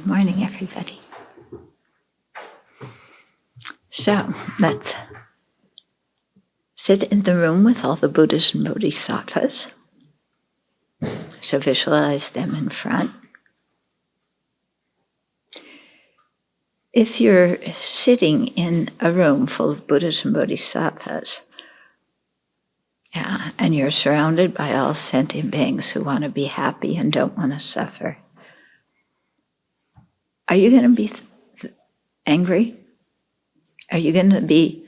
Morning, everybody. So let's sit in the room with all the Buddhas and Bodhisattvas. So visualize them in front. If you're sitting in a room full of Buddhas and Bodhisattvas, and you're surrounded by all sentient beings who want to be happy and don't want to suffer, are you going to be angry? Are you going to be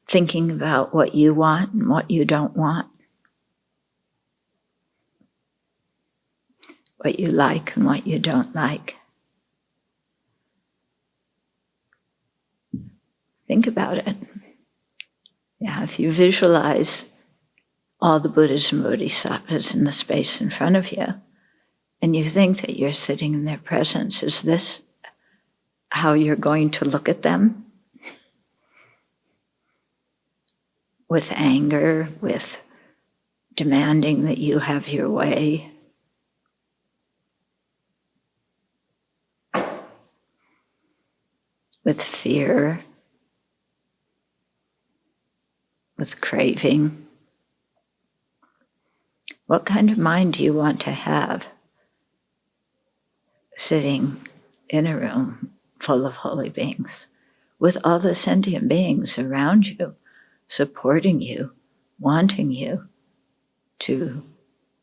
thinking about what you want and what you don't want? What you like and what you don't like? Think about it. If you visualize all the Buddhas and Bodhisattvas in the space in front of you, and you think that you're sitting in their presence, is this how you're going to look at them? With anger, with demanding that you have your way? With fear? With craving? What kind of mind do you want to have sitting in a room full of holy beings with all the sentient beings around you, supporting you, wanting you to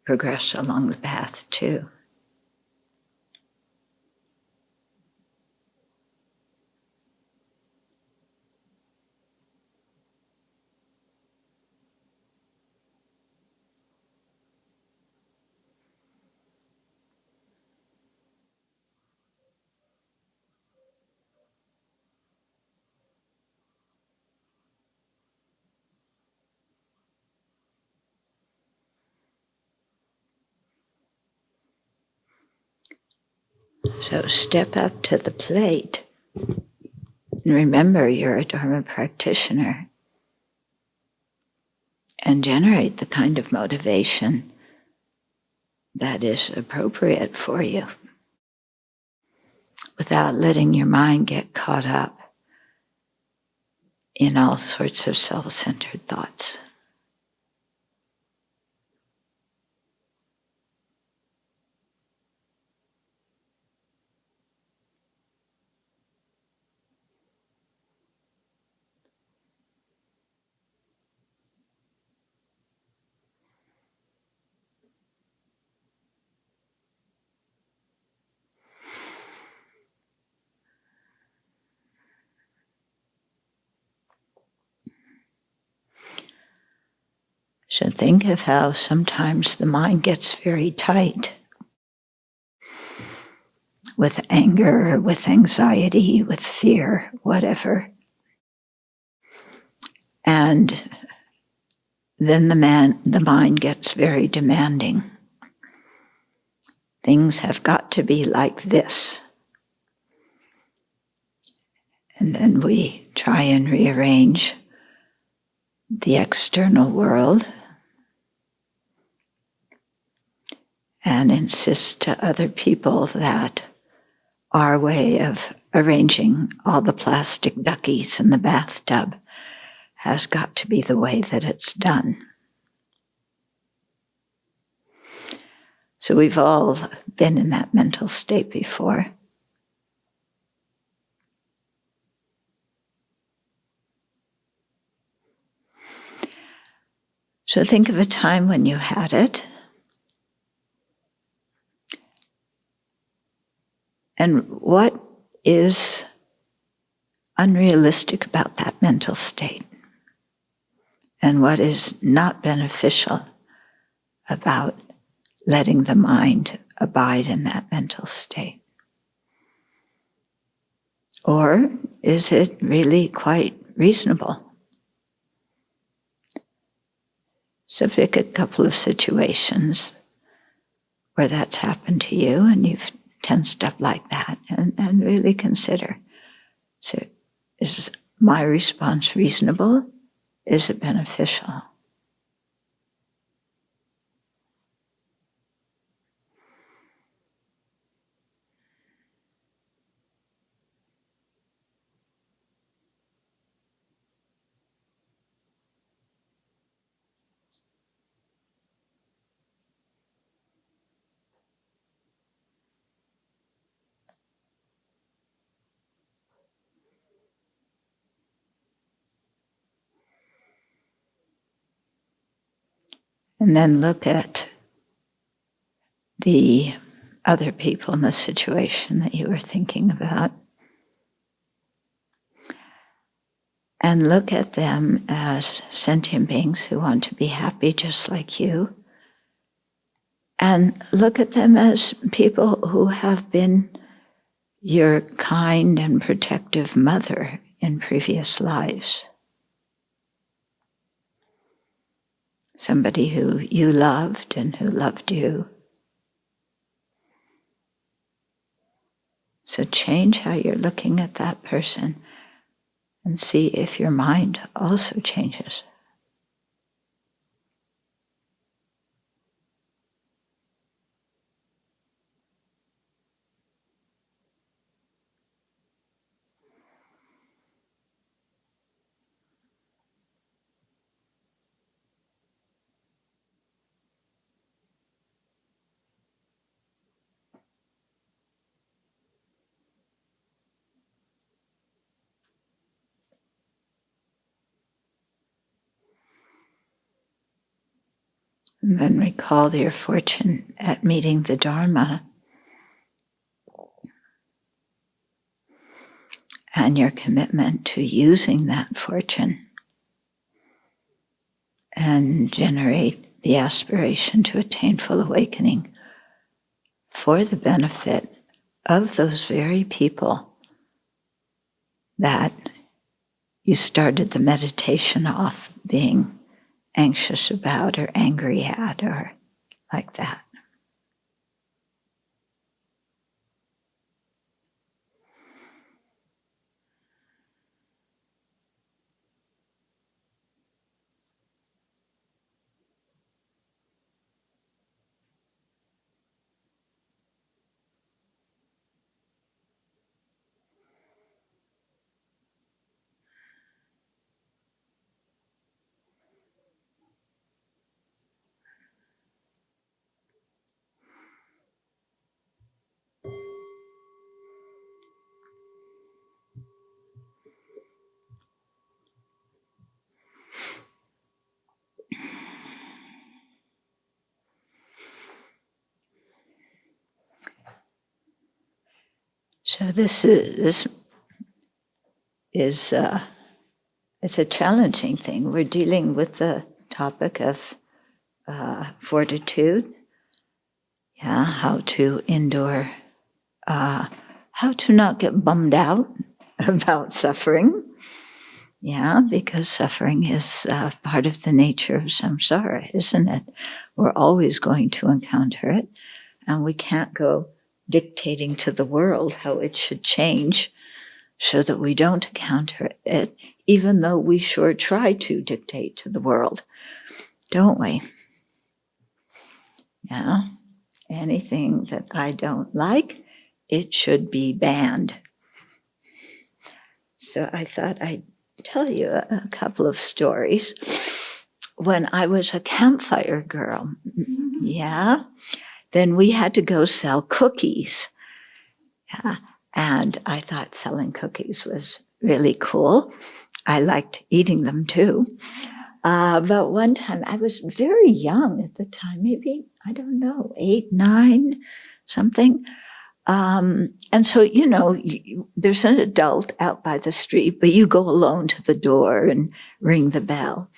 progress along the path too? So step up to the plate and remember you're a Dharma practitioner, and generate the kind of motivation that is appropriate for you without letting your mind get caught up in all sorts of self-centered thoughts. So think of how sometimes the mind gets very tight with anger, with anxiety, with fear, whatever. And then the mind gets very demanding. Things have got to be like this. And then we try and rearrange the external world and insist to other people that our way of arranging all the plastic duckies in the bathtub has got to be the way that it's done. So we've all been in that mental state before. So think of a time when you had it, and what is unrealistic about that mental state, and what is not beneficial about letting the mind abide in that mental state. Or is it really quite reasonable? So pick a couple of situations where that's happened to you and you've tensed up like that, and really consider, so is my response reasonable? Is it beneficial? And then look at the other people in the situation that you were thinking about. And look at them as sentient beings who want to be happy just like you. And look at them as people who have been your kind and protective mother in previous lives. Somebody who you loved and who loved you. So change how you're looking at that person and see if your mind also changes. And then recall your fortune at meeting the Dharma and your commitment to using that fortune and generate the aspiration to attain full awakening for the benefit of those very people that you started the meditation off being anxious about or angry at or like that. So this is it's a challenging thing. We're dealing with the topic of fortitude, how to endure, how to not get bummed out about suffering, because suffering is part of the nature of samsara, isn't it? We're always going to encounter it, and we can't go dictating to the world how it should change so that we don't encounter it, even though we sure try to dictate to the world, don't we? Yeah. Anything that I don't like, it should be banned. So I thought I'd tell you a couple of stories. When I was a campfire girl, then we had to go sell cookies. And I thought selling cookies was really cool. I liked eating them too. But one time, I was very young at the time, maybe, I don't know, 8, 9, something. And so, there's an adult out by the street, but you go alone to the door and ring the bell.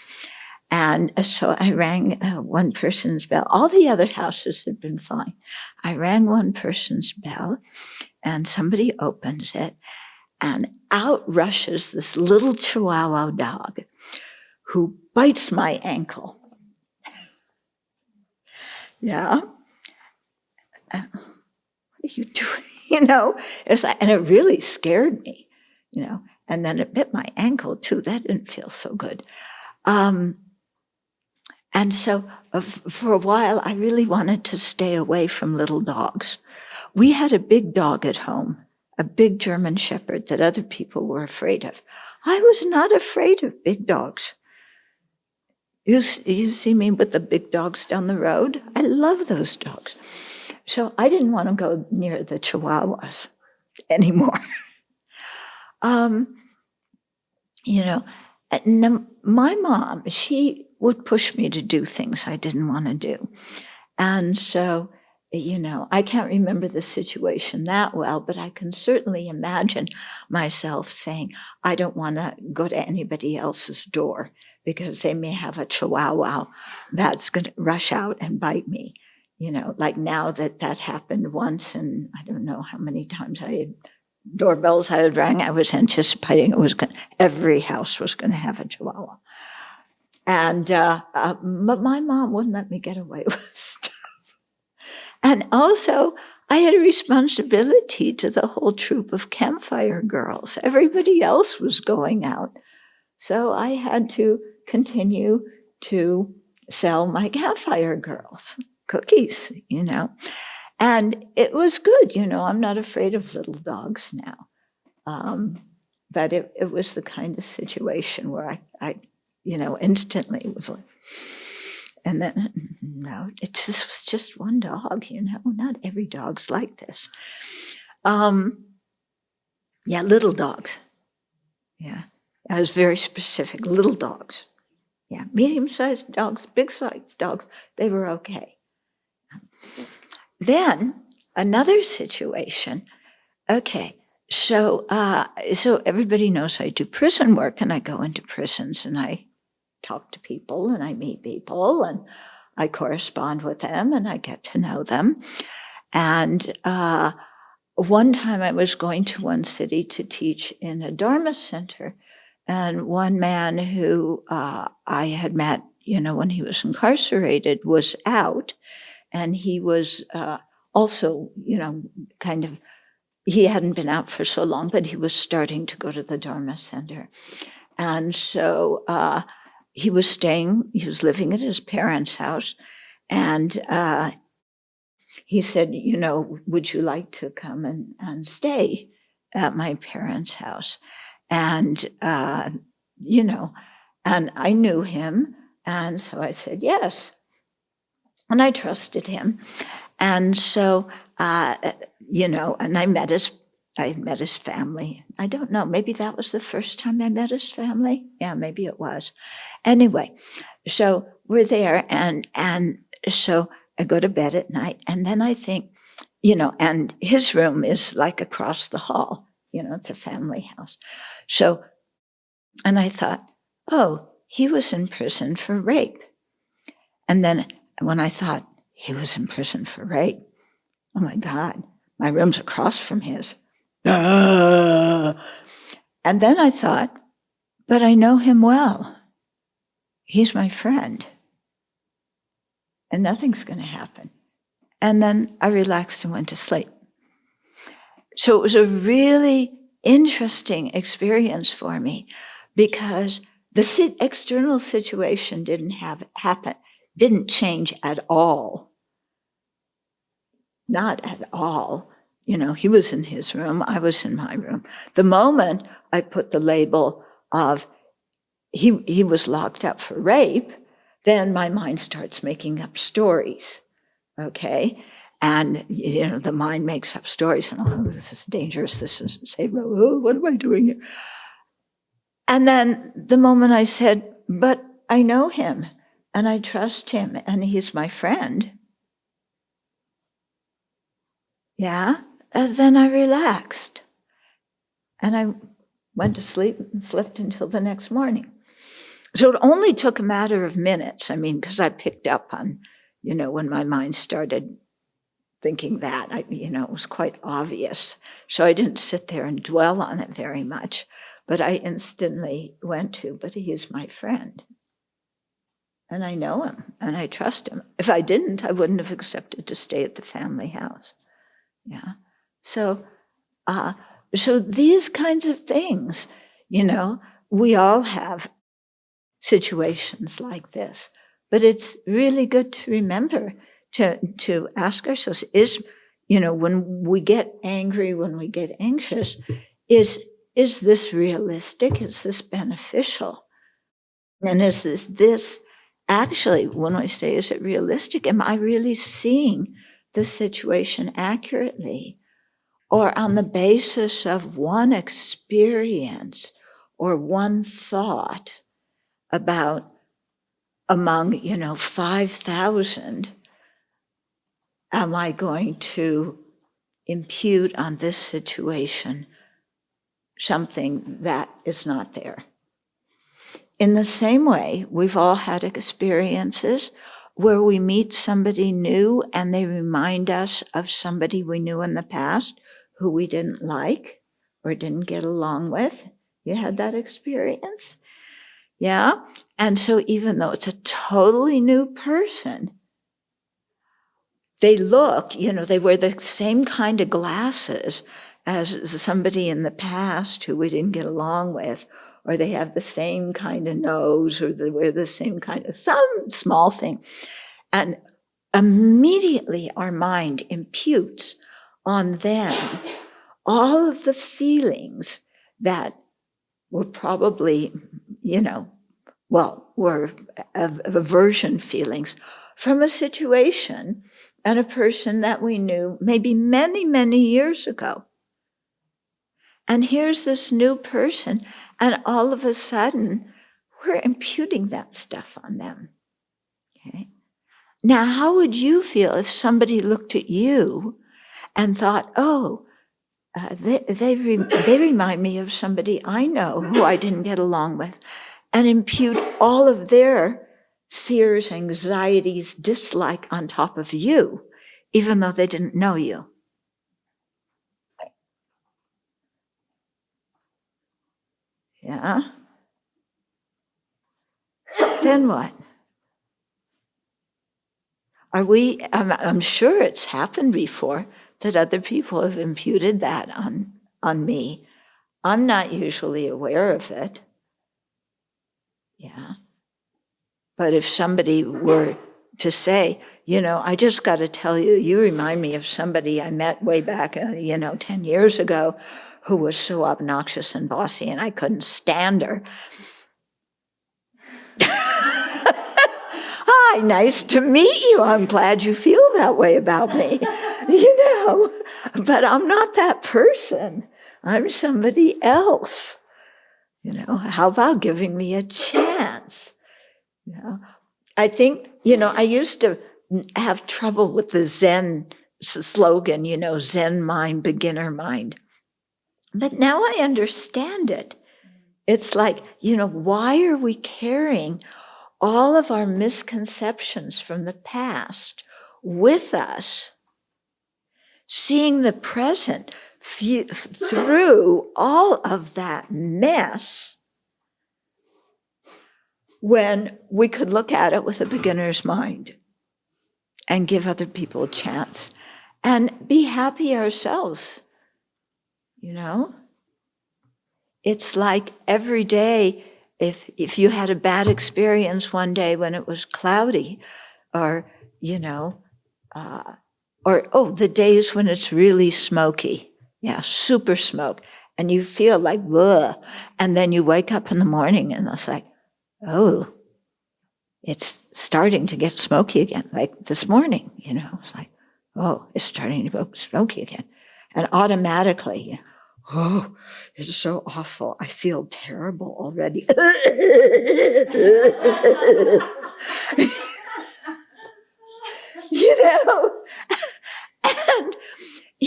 And so I rang one person's bell. All the other houses had been fine. I rang one person's bell, and somebody opens it, and out rushes this little Chihuahua dog who bites my ankle. And what are you doing? It's like, and it really scared me, and then it bit my ankle too. That didn't feel so good. And so for a while, I really wanted to stay away from little dogs. We had a big dog at home, a big German Shepherd that other people were afraid of. I was not afraid of big dogs. You see me with the big dogs down the road? I love those dogs. So I didn't want to go near the Chihuahuas anymore. My mom, she would push me to do things I didn't want to do. And so, I can't remember the situation that well, but I can certainly imagine myself saying, I don't want to go to anybody else's door because they may have a chihuahua that's going to rush out and bite me. Like now that happened once, and I don't know how many times doorbells I had rang, I was anticipating every house was going to have a chihuahua. And, but my mom wouldn't let me get away with stuff. And also, I had a responsibility to the whole troop of campfire girls. Everybody else was going out. So I had to continue to sell my campfire girls cookies, And it was good, I'm not afraid of little dogs now. But it was the kind of situation where I instantly was like, and then, no, this was just one dog, not every dog's like this. Yeah, little dogs. Yeah, I was very specific, little dogs. Yeah, medium-sized dogs, big-sized dogs, they were okay. Then another situation, okay, so everybody knows I do prison work, and I go into prisons and I talk to people and I meet people and I correspond with them and I get to know them. And one time I was going to one city to teach in a Dharma center, and one man who I had met, when he was incarcerated was out, and he was also, kind of, he hadn't been out for so long, but he was starting to go to the Dharma center. And so he was living at his parents' house, and he said, would you like to come and stay at my parents' house? And, and I knew him, and so I said yes. And I trusted him. And so, and I met his family. I don't know, maybe that was the first time I met his family. Yeah, maybe it was. Anyway, so we're there, and so I go to bed at night, and then I think, and his room is like across the hall, it's a family house. So, and I thought, oh, he was in prison for rape. And then when I thought he was in prison for rape, oh my God, my room's across from his. And then I thought, but I know him well. He's my friend. And nothing's going to happen. And then I relaxed and went to sleep. So it was a really interesting experience for me because the external situation didn't change at all. Not at all. He was in his room, I was in my room. The moment I put the label of he was locked up for rape, then my mind starts making up stories, okay? And, the mind makes up stories, and oh, this is dangerous, this is safe, oh, what am I doing here? And then the moment I said, but I know him, and I trust him, and he's my friend, yeah, then I relaxed. And I went to sleep and slept until the next morning. So it only took a matter of minutes, because I picked up on, when my mind started thinking that, it was quite obvious. So I didn't sit there and dwell on it very much, but I instantly went to, but he is my friend. And I know him, and I trust him. If I didn't, I wouldn't have accepted to stay at the family house. Yeah. So these kinds of things, we all have situations like this, but it's really good to remember to ask ourselves, when we get angry, when we get anxious, is this realistic? Is this beneficial? And is this actually, when I say, is it realistic? Am I really seeing the situation accurately, or on the basis of one experience or one thought about, among, 5,000, am I going to impute on this situation something that is not there? In the same way, we've all had experiences where we meet somebody new and they remind us of somebody we knew in the past who we didn't like or didn't get along with. You had that experience? Yeah? And so even though it's a totally new person, they look, they wear the same kind of glasses as somebody in the past who we didn't get along with, or they have the same kind of nose, or they wear the same kind of some small thing. And immediately our mind imputes on them all of the feelings that were probably, were of aversion feelings from a situation and a person that we knew maybe many, many years ago. And here's this new person, and all of a sudden, we're imputing that stuff on them. Okay? Now, how would you feel if somebody looked at you and thought, oh, they remind me of somebody I know who I didn't get along with, and impute all of their fears, anxieties, dislike on top of you, even though they didn't know you? Yeah? Then what? I'm sure it's happened before that other people have imputed that on me. I'm not usually aware of it. Yeah. But if somebody were to say, I just got to tell you, you remind me of somebody I met way back, 10 years ago who was so obnoxious and bossy and I couldn't stand her. Hi, nice to meet you. I'm glad you feel that way about me. But I'm not that person. I'm somebody else. How about giving me a chance? I think, I used to have trouble with the Zen slogan, Zen mind, beginner mind. But now I understand it. It's like, why are we carrying all of our misconceptions from the past with us, seeing the present through all of that mess, when we could look at it with a beginner's mind and give other people a chance and be happy ourselves? It's like every day, if you had a bad experience one day when it was cloudy, or the days when it's really smoky, super smoke, and you feel like ugh, and then you wake up in the morning and it's like, oh, it's starting to get smoky again, like this morning, it's like, oh, it's starting to go smoky again. And automatically, oh, it's so awful. I feel terrible already.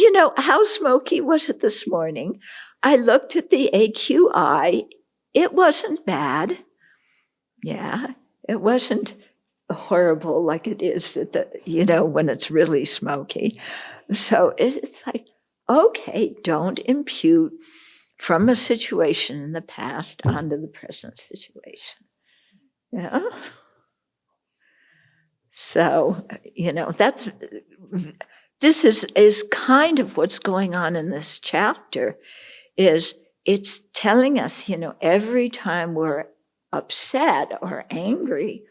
And, how smoky was it this morning? I looked at the AQI. It wasn't bad. Yeah, it wasn't horrible like it is when it's really smoky. So it's like, okay, don't impute from a situation in the past onto the present situation. Yeah. So, this is kind of what's going on in this chapter, is it's telling us, every time we're upset or angry,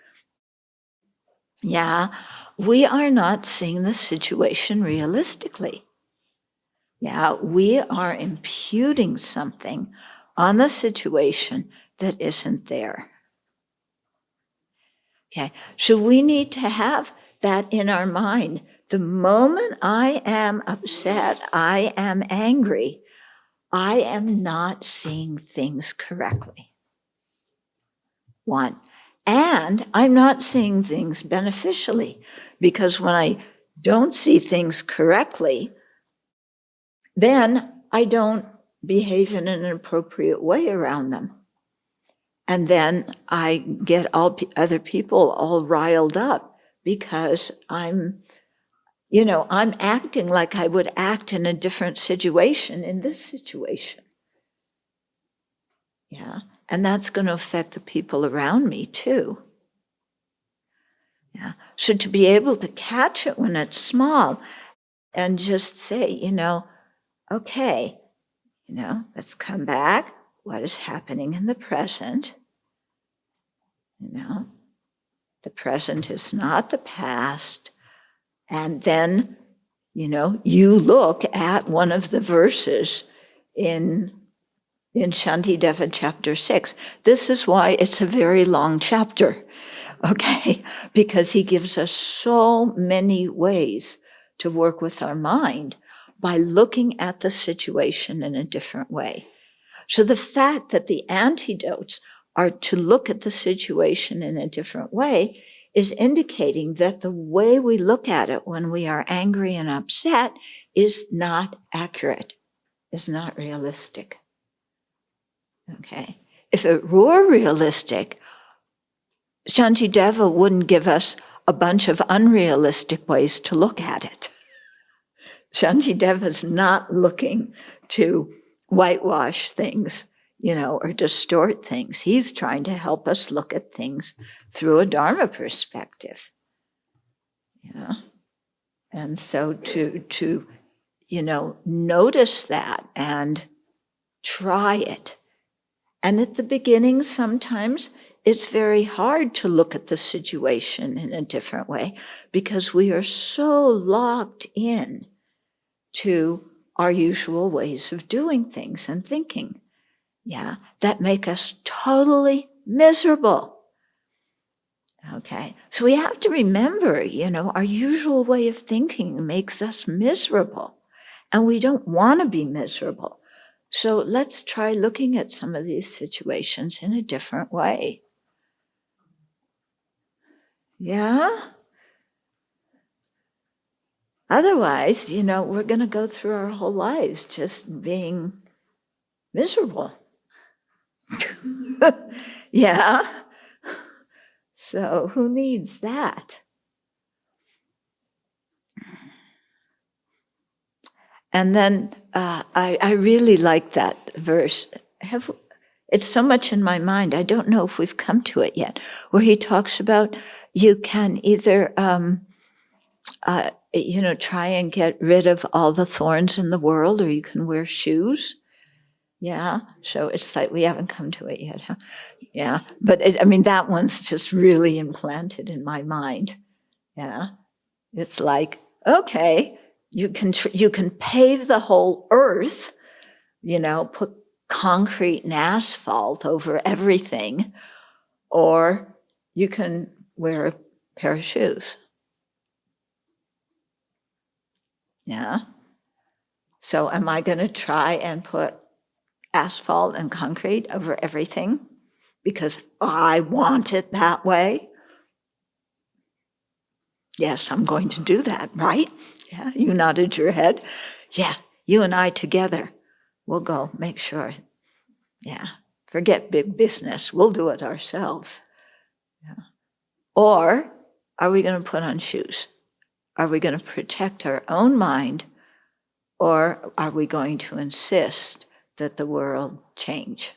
we are not seeing the situation realistically. We are imputing something on the situation that isn't there. Okay, so we need to have that in our mind. The moment I am upset, I am angry, I am not seeing things correctly. One. And I'm not seeing things beneficially, because when I don't see things correctly, then I don't behave in an appropriate way around them. And then I get other people all riled up because I'm acting like I would act in a different situation in this situation. Yeah. And that's going to affect the people around me too. Yeah. So to be able to catch it when it's small and just say, okay, let's come back. What is happening in the present? The present is not the past. And then, you look at one of the verses in Shantideva chapter 6. This is why it's a very long chapter, okay? Because he gives us so many ways to work with our mind by looking at the situation in a different way. So the fact that the antidotes are to look at the situation in a different way is indicating that the way we look at it when we are angry and upset is not accurate, is not realistic. Okay. If it were realistic, Shantideva wouldn't give us a bunch of unrealistic ways to look at it. Shantideva's not looking to whitewash things, or distort things. He's trying to help us look at things through a Dharma perspective. Yeah. And so to notice that and try it. And at the beginning, sometimes it's very hard to look at the situation in a different way because we are so locked in to our usual ways of doing things and thinking, that make us totally miserable. Okay, so we have to remember, our usual way of thinking makes us miserable, and we don't want to be miserable. So let's try looking at some of these situations in a different way. Yeah? Otherwise, we're going to go through our whole lives just being miserable. Yeah? So who needs that? And then I really like that verse. It's so much in my mind. I don't know if we've come to it yet, where he talks about you can either try and get rid of all the thorns in the world, or you can wear shoes. Yeah. So it's like we haven't come to it yet, huh? Yeah. But that one's just really implanted in my mind. Yeah. It's like, okay, you can pave the whole earth, put concrete and asphalt over everything, or you can wear a pair of shoes. Yeah. So am I going to try and put asphalt and concrete over everything because I want it that way? Yes, I'm going to do that, right? Yeah, you nodded your head. Yeah, you and I together, we'll go make sure. Yeah, forget big business. We'll do it ourselves. Yeah. Or are we going to put on shoes? Are we going to protect our own mind? Or are we going to insist that the world change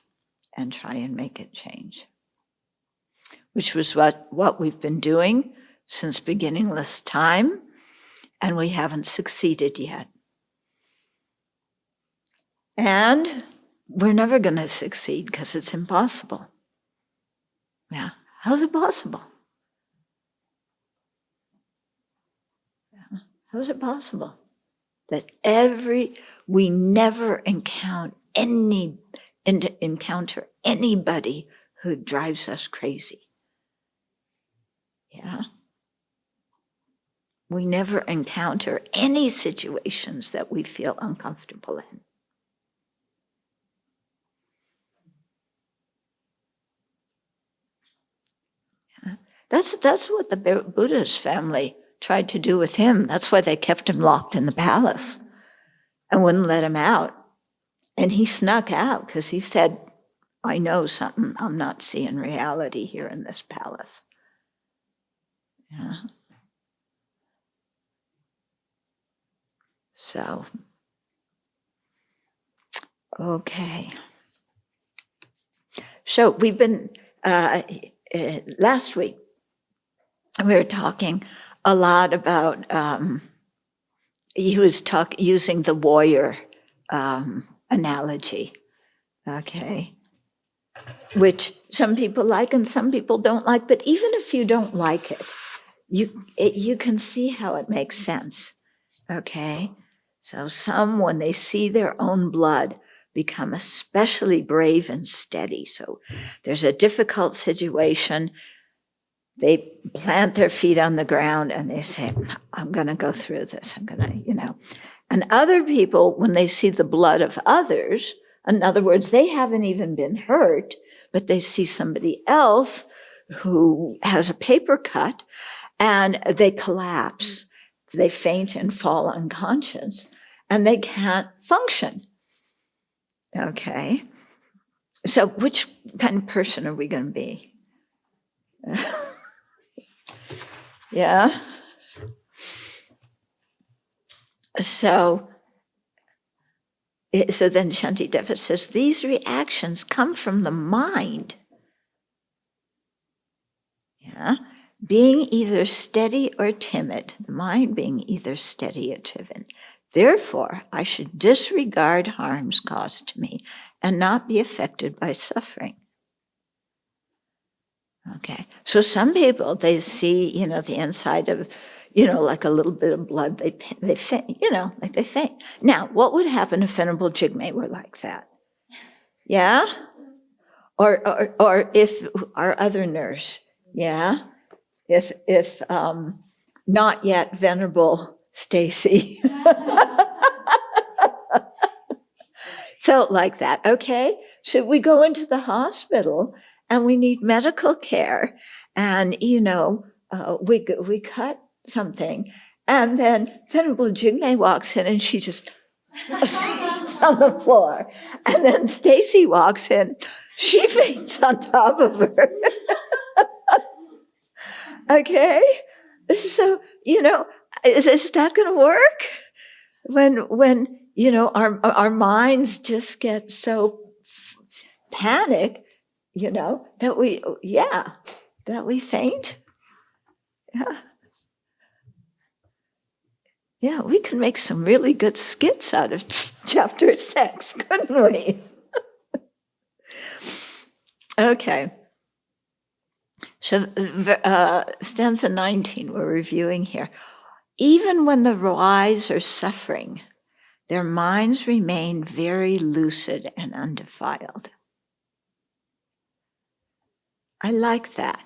and try and make it change? Which was what we've been doing since beginningless time, and we haven't succeeded yet. And we're never going to succeed because it's impossible. Yeah, how's it possible? Yeah. How is it possible that we never encounter anybody who drives us crazy? Yeah. We never encounter any situations that we feel uncomfortable in. That's what the Buddha's family tried to do with him. That's why they kept him locked in the palace and wouldn't let him out. And he snuck out because he said, I know something I'm not seeing reality here in this palace. Yeah. So, okay. So we've been, last week, we were talking a lot about, he was using the warrior analogy, okay, which some people like and some people don't like, but even if you don't like it, you can see how it makes sense, okay? So some, when they see their own blood, become especially brave and steady. So there's a difficult situation, they plant their feet on the ground and they say, I'm going to go through this, I'm going to, And other people, when they see the blood of others, in other words, they haven't even been hurt, but they see somebody else who has a paper cut and they collapse, they faint and fall unconscious, and they can't function. Okay, so which kind of person are we going to be? Yeah. So then Shantideva says, these reactions come from the mind. Yeah, being either steady or timid, the mind being either steady or timid. Therefore, I should disregard harms caused to me and not be affected by suffering. Okay, so some people, they see, the inside of, like a little bit of blood, they faint, like they faint. Now, what would happen if Venerable Jigme were like that? Yeah? Or if our other nurse, yeah? If not yet Venerable Stacy felt like that, okay? Should we go into the hospital and we need medical care and, we cut something and then Venerable Jigme walks in and she just faints on the floor. And then Stacy walks in, she faints on top of her. Okay? So, is that going to work? When our minds just get so panic, that we faint. Yeah. Yeah, we can make some really good skits out of chapter 6, couldn't we? Okay. So stanza 19, we're reviewing here. Even when the wise are suffering, their minds remain very lucid and undefiled. I like that.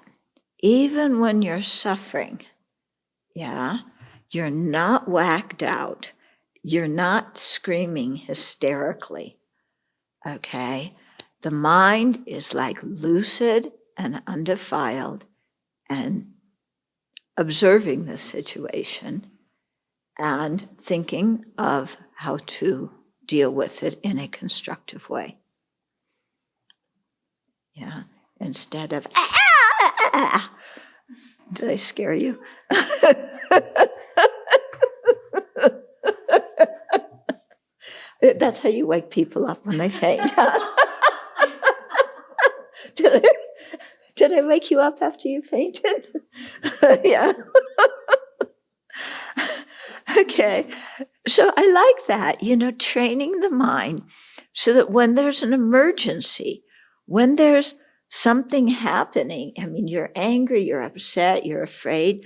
Even when you're suffering, you're not whacked out. You're not screaming hysterically, okay? The mind is like lucid and undefiled and observing the situation and thinking of how to deal with it in a constructive way. Yeah, instead of, did I scare you? That's how you wake people up when they faint. Did I wake you up after you fainted? Yeah. Okay. So I like that, training the mind so that when there's an emergency, when there's something happening, you're angry, you're upset, you're afraid,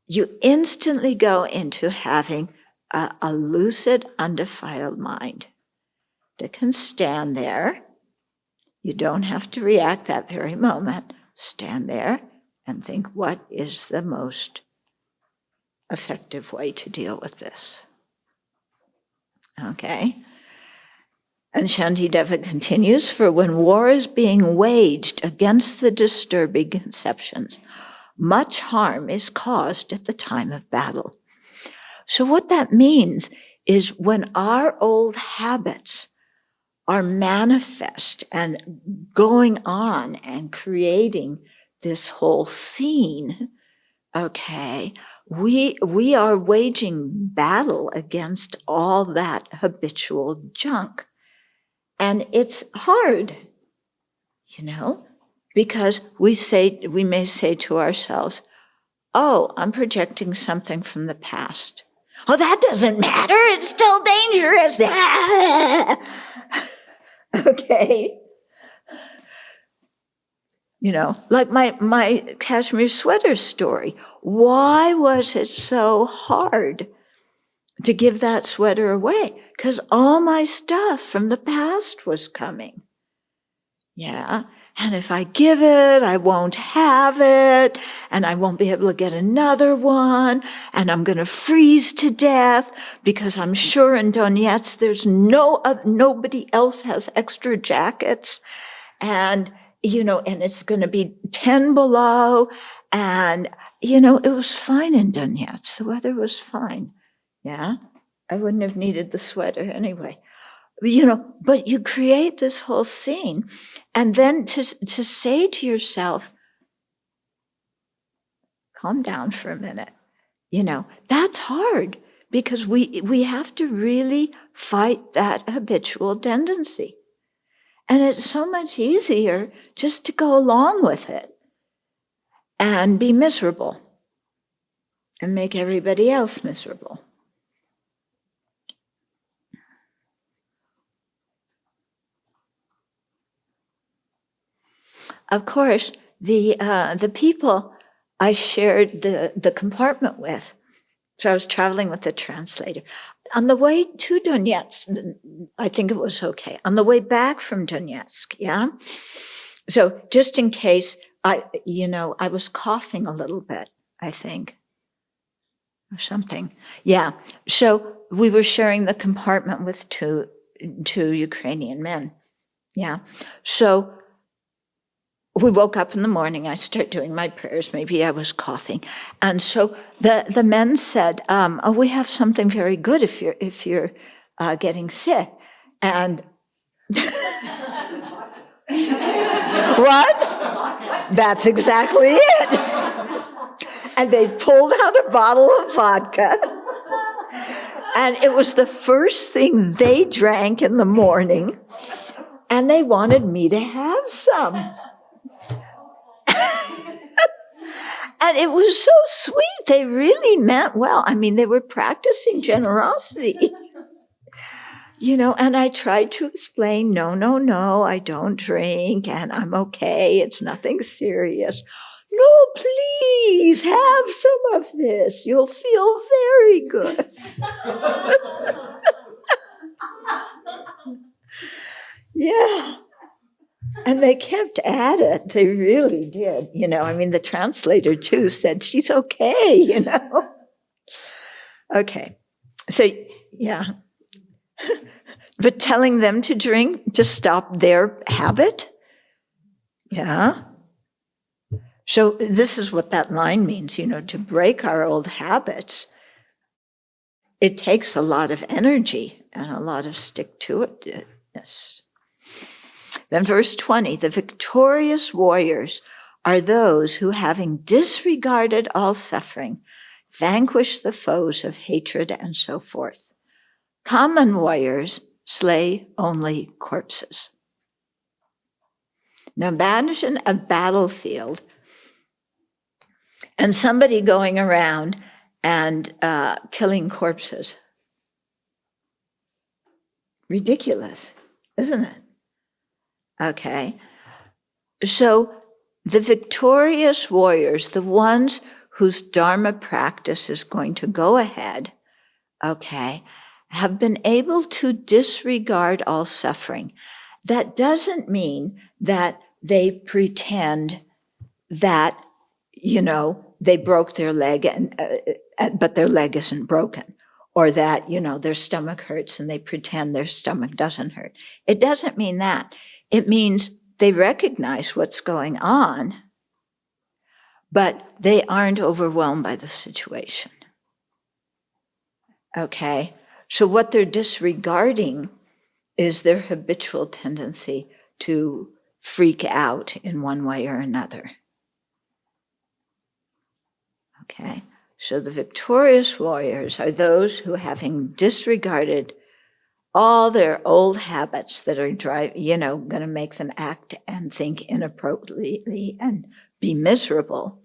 you instantly go into having a lucid, undefiled mind that can stand there. You don't have to react that very moment. Stand there and think, what is the most effective way to deal with this? Okay. And Shantideva continues, for when war is being waged against the disturbing conceptions, much harm is caused at the time of battle. So what that means is when our old habits are manifest and going on and creating this whole scene, okay, we are waging battle against all that habitual junk. And it's hard, because we may say to ourselves, oh, I'm projecting something from the past. Oh, that doesn't matter. It's still dangerous. Okay. Like my cashmere sweater story. Why was it so hard to give that sweater away? Because all my stuff from the past was coming. Yeah. And if I give it, I won't have it, and I won't be able to get another one, and I'm going to freeze to death because I'm sure in Donetsk there's nobody else has extra jackets, and it's going to be 10 below, and it was fine in Donetsk. The weather was fine. Yeah, I wouldn't have needed the sweater anyway. But you create this whole scene, and then to say to yourself, calm down for a minute, that's hard, because we have to really fight that habitual tendency. And it's so much easier just to go along with it and be miserable and make everybody else miserable. Of course, the people I shared the compartment with, so I was traveling with the translator. On the way to Donetsk, I think it was okay. On the way back from Donetsk, yeah? So just in case, I was coughing a little bit, I think, or something. Yeah, so we were sharing the compartment with two Ukrainian men, yeah? So we woke up in the morning, I start doing my prayers, maybe I was coughing. And so the men said, oh, we have something very good if you're getting sick. And what? That's exactly it. And they pulled out a bottle of vodka. And it was the first thing they drank in the morning. And they wanted me to have some. And it was so sweet. They really meant well. I mean, they were practicing generosity. And I tried to explain, no, I don't drink, and I'm okay. It's nothing serious. No, please, have some of this. You'll feel very good. Yeah. And they kept at it. They really did. The translator too said, she's okay, Okay. So, yeah. But telling them to drink, to stop their habit. Yeah. So this is what that line means, to break our old habits. It takes a lot of energy and a lot of stick-to-itness. Then verse 20, the victorious warriors are those who, having disregarded all suffering, vanquish the foes of hatred and so forth. Common warriors slay only corpses. Now imagine a battlefield and somebody going around and killing corpses. Ridiculous, isn't it? Okay, so the victorious warriors, the ones whose Dharma practice is going to go ahead, okay, have been able to disregard all suffering. That doesn't mean that they pretend that, they broke their leg, but their leg isn't broken, or that, their stomach hurts and they pretend their stomach doesn't hurt. It doesn't mean that. It means they recognize what's going on, but they aren't overwhelmed by the situation. Okay? So what they're disregarding is their habitual tendency to freak out in one way or another. Okay? So the victorious warriors are those who, having disregarded all their old habits that are going to make them act and think inappropriately and be miserable,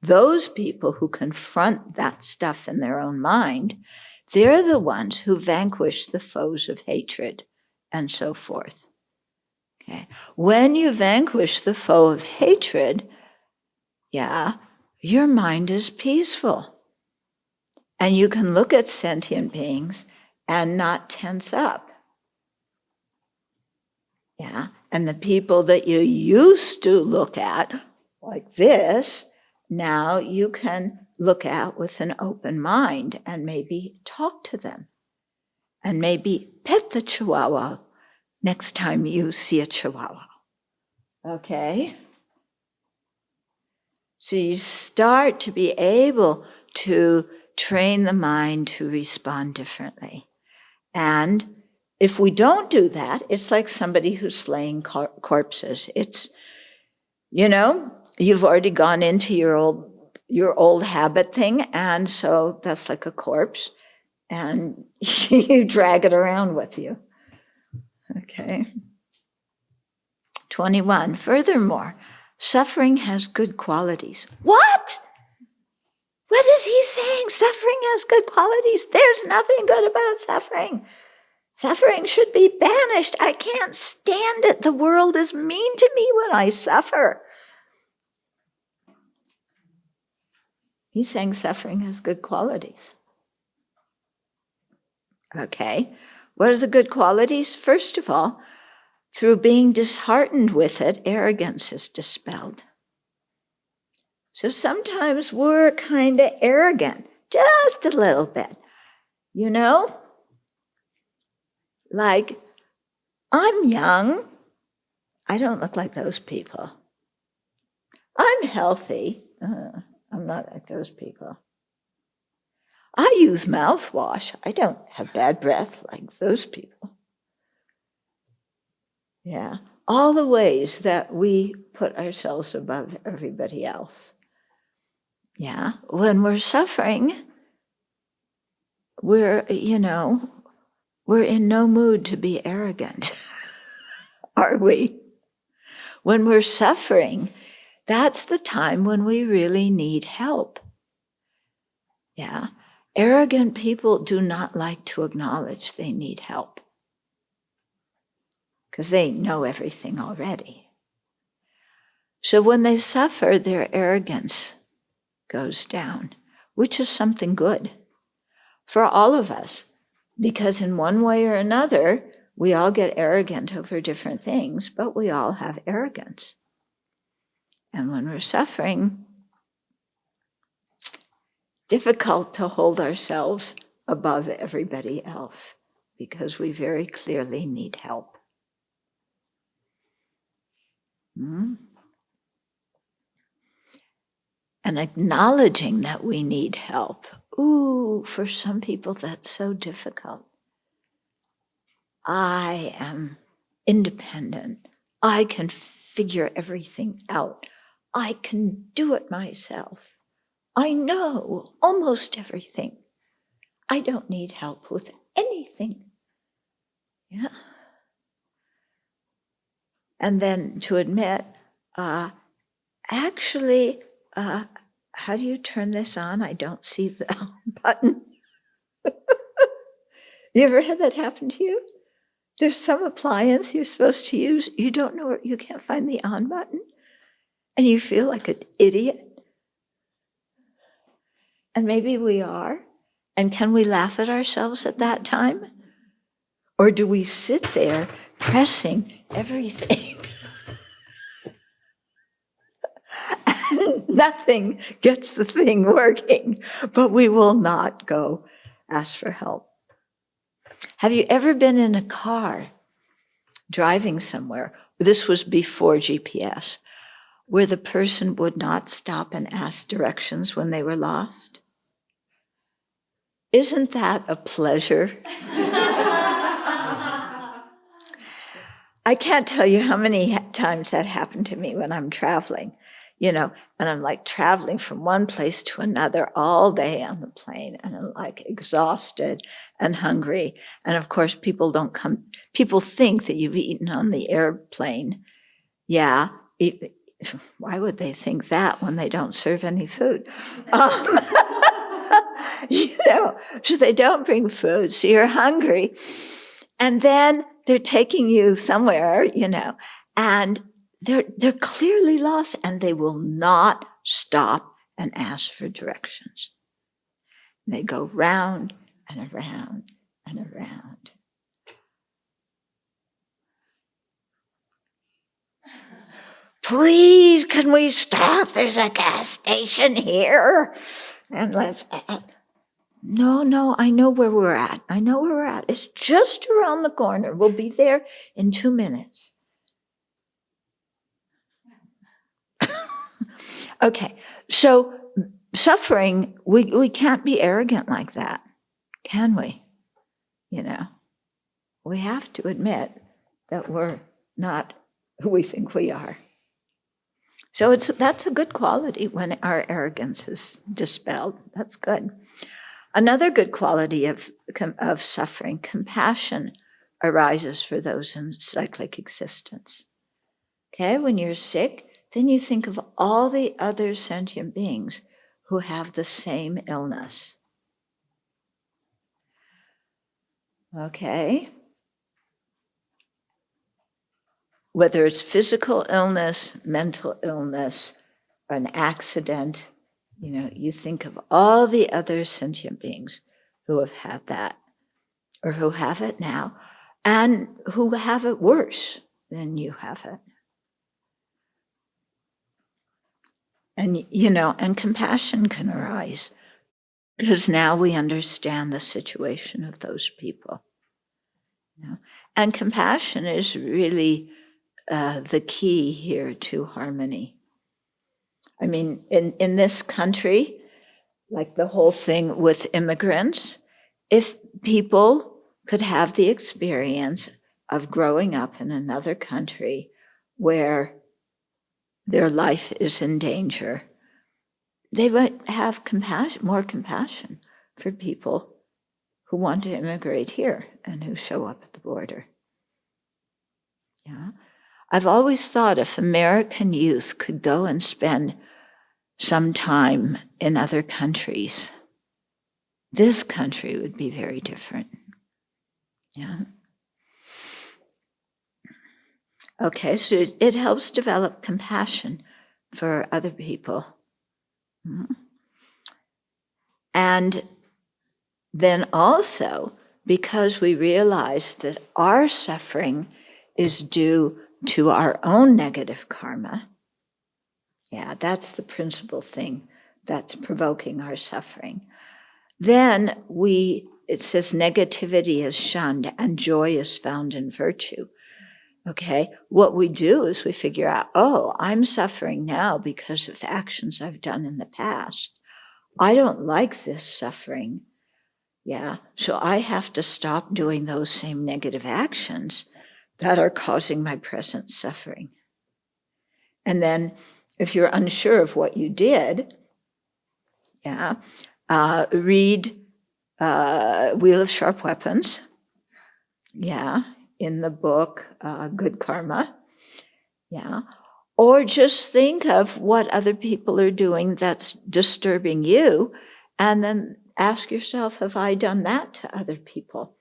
those people who confront that stuff in their own mind, they're the ones who vanquish the foes of hatred and so forth. Okay. When you vanquish the foe of hatred, your mind is peaceful. And you can look at sentient beings and not tense up. Yeah. And the people that you used to look at like this, now you can look at with an open mind and maybe talk to them. And maybe pet the chihuahua next time you see a chihuahua. Okay? So you start to be able to train the mind to respond differently. And if we don't do that, it's like somebody who's slaying corpses. It's, you've already gone into your old habit thing, and so that's like a corpse, and you drag it around with you. Okay. 21. Furthermore, suffering has good qualities. What? What is he saying? Suffering has good qualities. There's nothing good about suffering. Suffering should be banished. I can't stand it. The world is mean to me when I suffer. He's saying suffering has good qualities. Okay. What are the good qualities? First of all, through being disheartened with it, arrogance is dispelled. So sometimes we're kind of arrogant, just a little bit, Like, I'm young. I don't look like those people. I'm healthy. I'm not like those people. I use mouthwash. I don't have bad breath like those people. Yeah, all the ways that we put ourselves above everybody else. Yeah, when we're suffering, we're in no mood to be arrogant, are we? When we're suffering, that's the time when we really need help. Yeah, arrogant people do not like to acknowledge they need help because they know everything already. So when they suffer, their arrogance goes down, which is something good for all of us, because in one way or another, we all get arrogant over different things, but we all have arrogance. And when we're suffering, difficult to hold ourselves above everybody else because we very clearly need help. And acknowledging that we need help. Ooh, for some people that's so difficult. I am independent. I can figure everything out. I can do it myself. I know almost everything. I don't need help with anything. Yeah. And then to admit, actually, how do you turn this on? I don't see the button. You ever had that happen to you? There's some appliance you're supposed to use. You don't know where, you can't find the on button. And you feel like an idiot. And maybe we are. And can we laugh at ourselves at that time? Or do we sit there pressing everything? And nothing gets the thing working, but we will not go ask for help. Have you ever been in a car driving somewhere? This was before GPS, where the person would not stop and ask directions when they were lost? Isn't that a pleasure? I can't tell you how many times that happened to me when I'm traveling, and I'm like traveling from one place to another all day on the plane, and I'm like exhausted and hungry. And of course, people think that you've eaten on the airplane. Yeah. Why would they think that when they don't serve any food? So they don't bring food, so you're hungry. And then they're taking you somewhere, and they're clearly lost, and they will not stop and ask for directions. And they go round and around and around. Please, can we stop? There's a gas station here. And let's... No, I know where we're at. It's just around the corner. We'll be there in 2 minutes. Okay, so suffering, we can't be arrogant like that, can we? We have to admit that we're not who we think we are. So that's a good quality when our arrogance is dispelled. That's good. Another good quality of suffering, compassion, arises for those in cyclic existence. Okay, when you're sick, then you think of all the other sentient beings who have the same illness. Okay? Whether it's physical illness, mental illness, or an accident, you think of all the other sentient beings who have had that, or who have it now, and who have it worse than you have it. And, and compassion can arise, because now we understand the situation of those people. And compassion is really the key here to harmony. I mean, in this country, like the whole thing with immigrants, if people could have the experience of growing up in another country where their life is in danger, they would have more compassion for people who want to immigrate here and who show up at the border. Yeah. I've always thought if American youth could go and spend some time in other countries, this country would be very different. Yeah. Okay, so it helps develop compassion for other people. Mm-hmm. And then also, because we realize that our suffering is due to our own negative karma, yeah, that's the principal thing that's provoking our suffering. Then it says negativity is shunned and joy is found in virtue. Okay, what we do is we figure out, I'm suffering now because of actions I've done in the past. I don't like this suffering. Yeah, so I have to stop doing those same negative actions that are causing my present suffering. And then if you're unsure of what you did, read Wheel of Sharp Weapons, in the book Good Karma, or just think of what other people are doing that's disturbing you, and then ask yourself, have I done that to other people?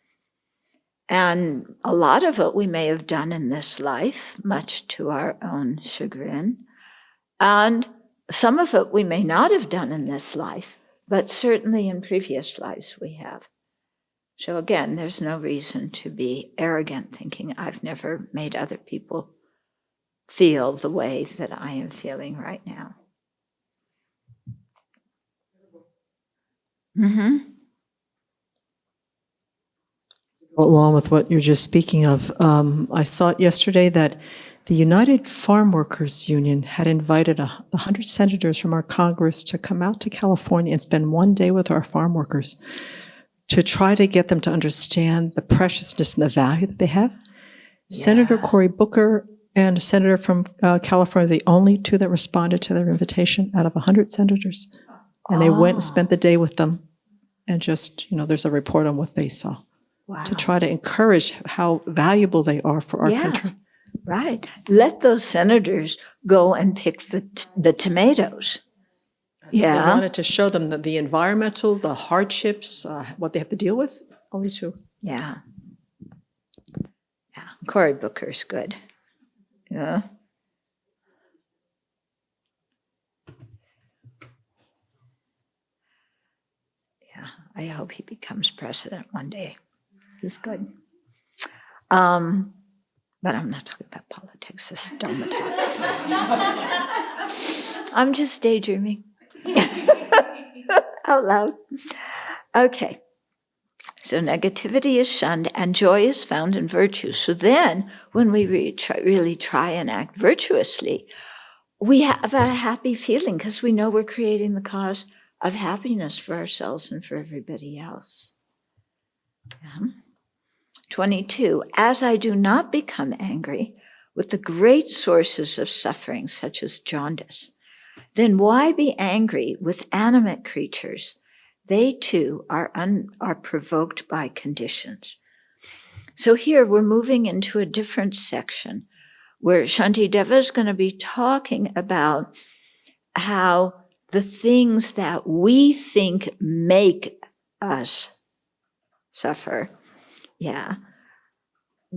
And a lot of it we may have done in this life, much to our own chagrin. And some of it we may not have done in this life, but certainly in previous lives we have. So again, there's no reason to be arrogant, thinking I've never made other people feel the way that I am feeling right now. Mm-hmm. Along with what you're just speaking of, I thought yesterday that the United Farm Workers Union had invited 100 senators from our Congress to come out to California and spend one day with our farm workers to try to get them to understand the preciousness and the value that they have. Yeah. Senator Cory Booker and a senator from California, the only two that responded to their invitation out of 100 senators. And they went and spent the day with them. And just, there's a report on what they saw. Wow. To try to encourage how valuable they are for our country. Right. Let those senators go and pick the tomatoes. They wanted to show them the environmental, the hardships, what they have to deal with. Only two. Yeah. Cory Booker's good. Yeah. Yeah. I hope he becomes president one day. He's good. But I'm not talking about politics. This is Dharma talk. I'm just daydreaming. Out loud. Okay. So negativity is shunned and joy is found in virtue. So then when we really try and act virtuously, we have a happy feeling because we know we're creating the cause of happiness for ourselves and for everybody else. Yeah. 22, as I do not become angry with the great sources of suffering, such as jaundice, then why be angry with animate creatures? They too are provoked by conditions. So here we're moving into a different section where Shantideva is going to be talking about how the things that we think make us suffer,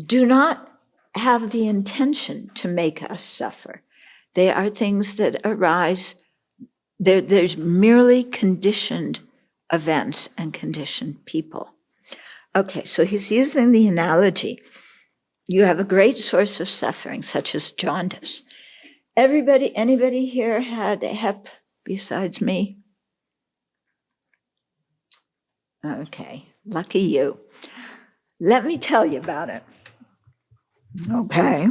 do not have the intention to make us suffer. They are things that arise, there's merely conditioned events and conditioned people. Okay, so he's using the analogy. You have a great source of suffering, such as jaundice. Anybody here had hep besides me? Okay, lucky you. Let me tell you about it. Okay.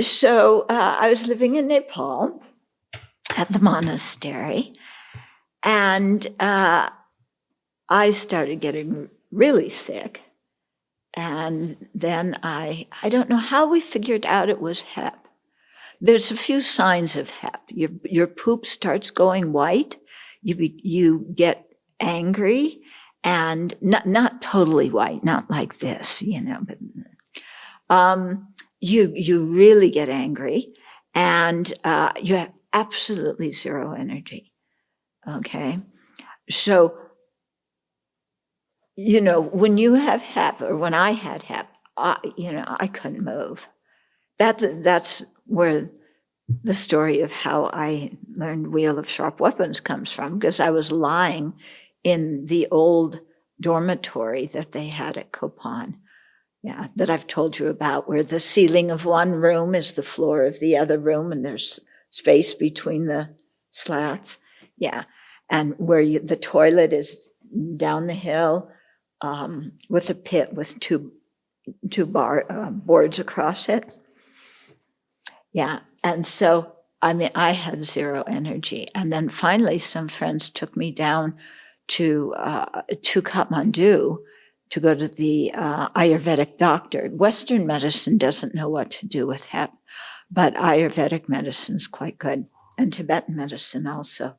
So I was living in Nepal at the monastery, and I started getting really sick. And then I don't know how we figured out it was hep. There's a few signs of hep. Your poop starts going white. You get angry, and not totally white, not like this, but you really get angry, and you have absolutely zero energy. Okay, so when you have hep, or when I had hep, I couldn't move. That's where the story of how I learned Wheel of Sharp Weapons comes from, because I was lying in the old dormitory that they had at Kopan, that I've told you about, where the ceiling of one room is the floor of the other room, and there's space between the slats. And where the toilet is down the hill with a pit with two boards across it. And so, I had zero energy. And then finally, some friends took me down to Kathmandu to go to the Ayurvedic doctor. Western medicine doesn't know what to do with hep, but Ayurvedic medicine is quite good, and Tibetan medicine also.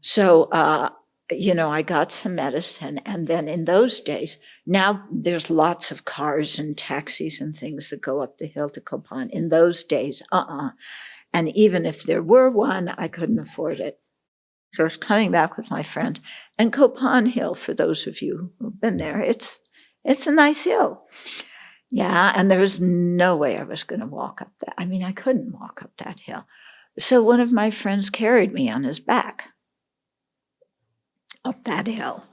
So, I got some medicine, and then in those days, now there's lots of cars and taxis and things that go up the hill to Kopan. In those days, And even if there were one, I couldn't afford it. So I was coming back with my friend. And Kopan Hill, for those of you who've been there, it's a nice hill. And there was no way I was going to walk up that. I couldn't walk up that hill. So one of my friends carried me on his back up that hill.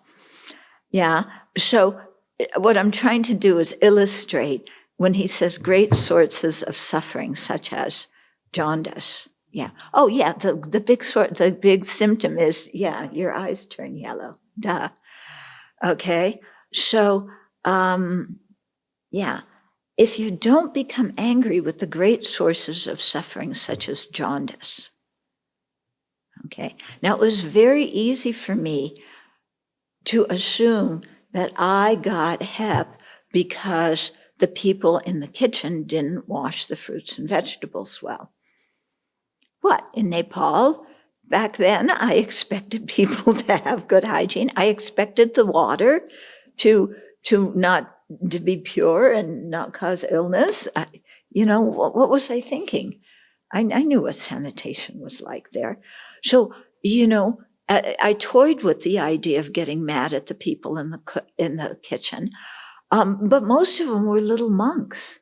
So what I'm trying to do is illustrate when he says great sources of suffering, such as jaundice. The big symptom is, your eyes turn yellow. Duh. Okay. So, Yeah. If you don't become angry with the great sources of suffering, such as jaundice. Okay. Now, it was very easy for me to assume that I got HEP because the people in the kitchen didn't wash the fruits and vegetables well. What? In Nepal, back then, I expected people to have good hygiene. I expected the water to be pure and not cause illness. What was I thinking? I knew what sanitation was like there. So, I toyed with the idea of getting mad at the people in the kitchen. But most of them were little monks,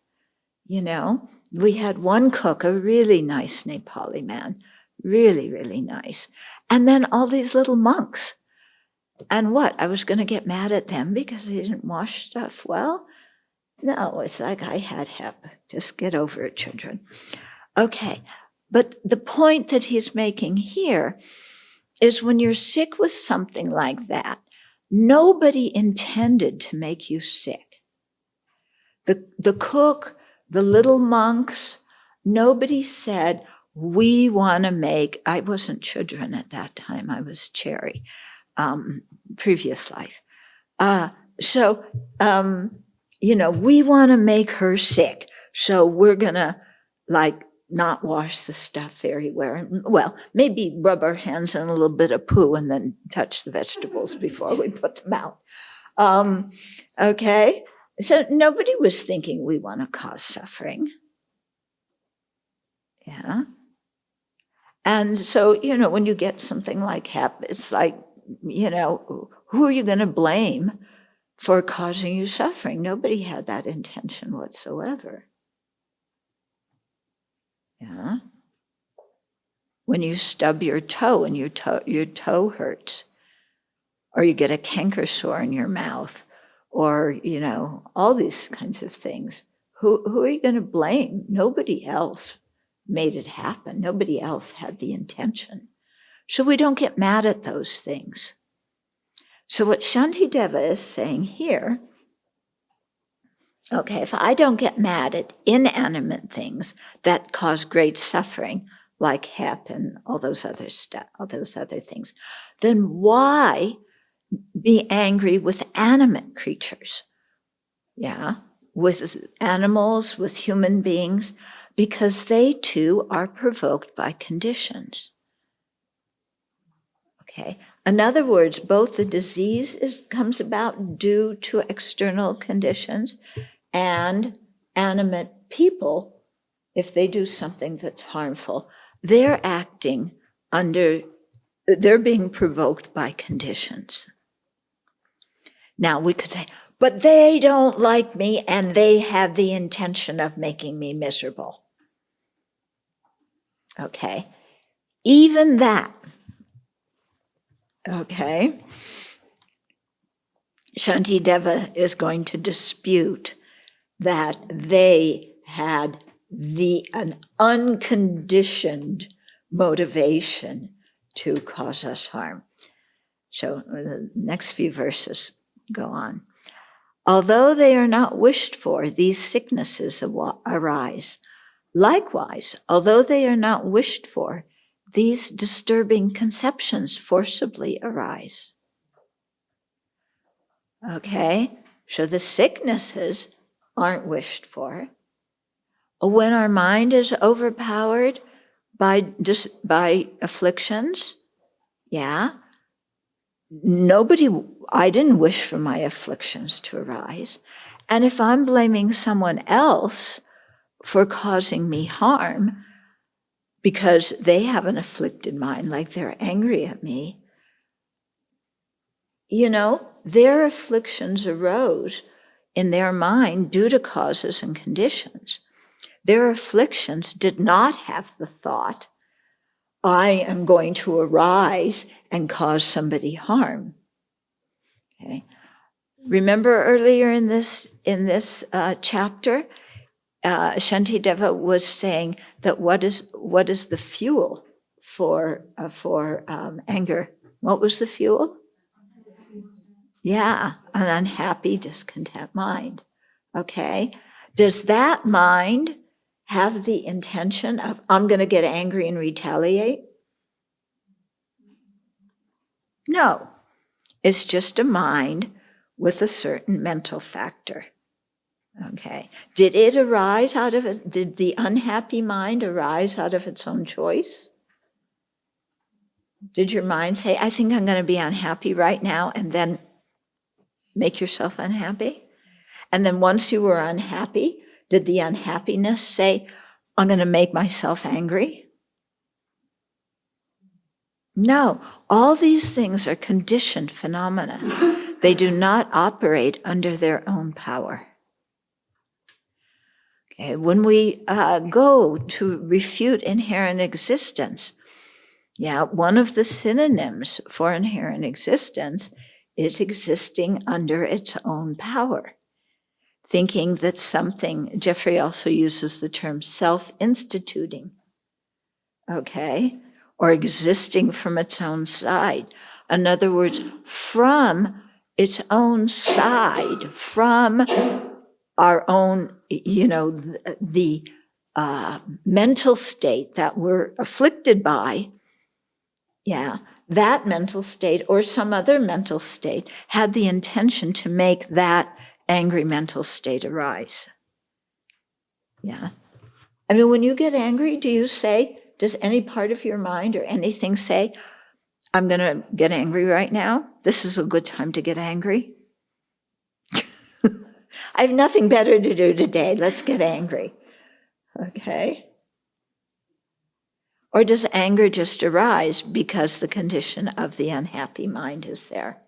We had one cook, a really nice Nepali man, really, really nice. And then all these little monks. And what? I was going to get mad at them because they didn't wash stuff well? No, it's like I had HEP. Just get over it, children. Okay, but the point that he's making here is when you're sick with something like that, nobody intended to make you sick. The cook, the little monks, nobody said, we want to make, I wasn't children at that time, I was Cherry, previous life. We want to make her sick, so we're going to not wash the stuff very well. Maybe rub our hands in a little bit of poo and then touch the vegetables before we put them out. Okay, so nobody was thinking we want to cause suffering. Yeah. And so, when you get something like HEP, it's like, who are you going to blame for causing you suffering? Nobody had that intention whatsoever. Yeah. When you stub your toe and your toe hurts, or you get a canker sore in your mouth, or, all these kinds of things, who are you going to blame? Nobody else made it happen. Nobody else had the intention. So we don't get mad at those things. So what Shantideva is saying here, okay, if I don't get mad at inanimate things that cause great suffering, like HEP and all those other things, then why be angry with animate creatures? Yeah, with animals, with human beings, because they too are provoked by conditions. Okay. In other words, both the disease comes about due to external conditions, and animate people, if they do something that's harmful, they're being provoked by conditions. Now we could say, but they don't like me and they had the intention of making me miserable. Okay. Even that. Okay. Shantideva is going to dispute that they had an unconditioned motivation to cause us harm. So the next few verses go on. Although they are not wished for, these sicknesses arise. Likewise, although they are not wished for, these disturbing conceptions forcibly arise. Okay, so the sicknesses aren't wished for. When our mind is overpowered by afflictions, yeah, I didn't wish for my afflictions to arise. And if I'm blaming someone else for causing me harm because they have an afflicted mind, like they're angry at me, their afflictions arose in their mind due to causes and conditions. Their afflictions did not have the thought, I am going to arise and cause somebody harm. Okay. Remember earlier in this chapter, Shantideva was saying that what is the fuel for anger? What was the fuel? Yeah, an unhappy, discontent mind. Okay? Does that mind have the intention of, I'm going to get angry and retaliate? No. It's just a mind with a certain mental factor. Okay. Did it arise out of it? Did the unhappy mind arise out of its own choice? Did your mind say, I think I'm going to be unhappy right now, and then make yourself unhappy? And then once you were unhappy, did the unhappiness say, I'm going to make myself angry? No, all these things are conditioned phenomena. They do not operate under their own power. Okay, when we go to refute inherent existence, one of the synonyms for inherent existence is existing under its own power. Thinking that something, Jeffrey also uses the term self-instituting, okay, or existing from its own side. In other words, from its own side, from our own, the mental state that we're afflicted by, that mental state or some other mental state had the intention to make that angry mental state arise. I mean, when you get angry, does any part of your mind or anything say, I'm going to get angry right now? This is a good time to get angry. I have nothing better to do today. Let's get angry. Okay? Or does anger just arise because the condition of the unhappy mind is there?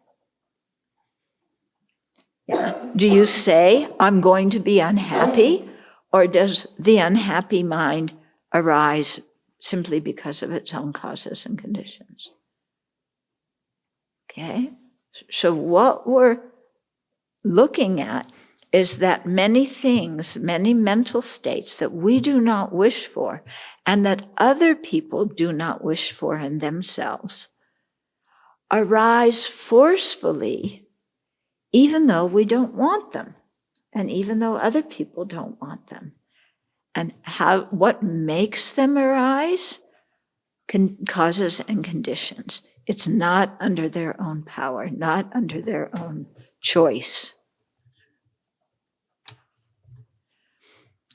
Do you say, I'm going to be unhappy? Or does the unhappy mind arise simply because of its own causes and conditions? Okay? So what we're looking at is that many things, many mental states that we do not wish for and that other people do not wish for in themselves arise forcefully even though we don't want them and even though other people don't want them. And what makes them arise? Causes and conditions. It's not under their own power, not under their own choice.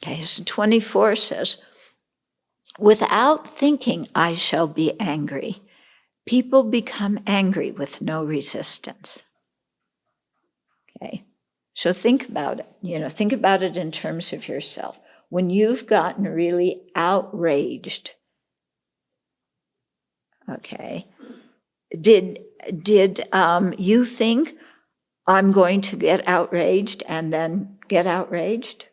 Okay, so 24 says, without thinking I shall be angry, people become angry with no resistance. Okay, so think about it. Think about it in terms of yourself. When you've gotten really outraged, okay, did you think I'm going to get outraged and then get outraged?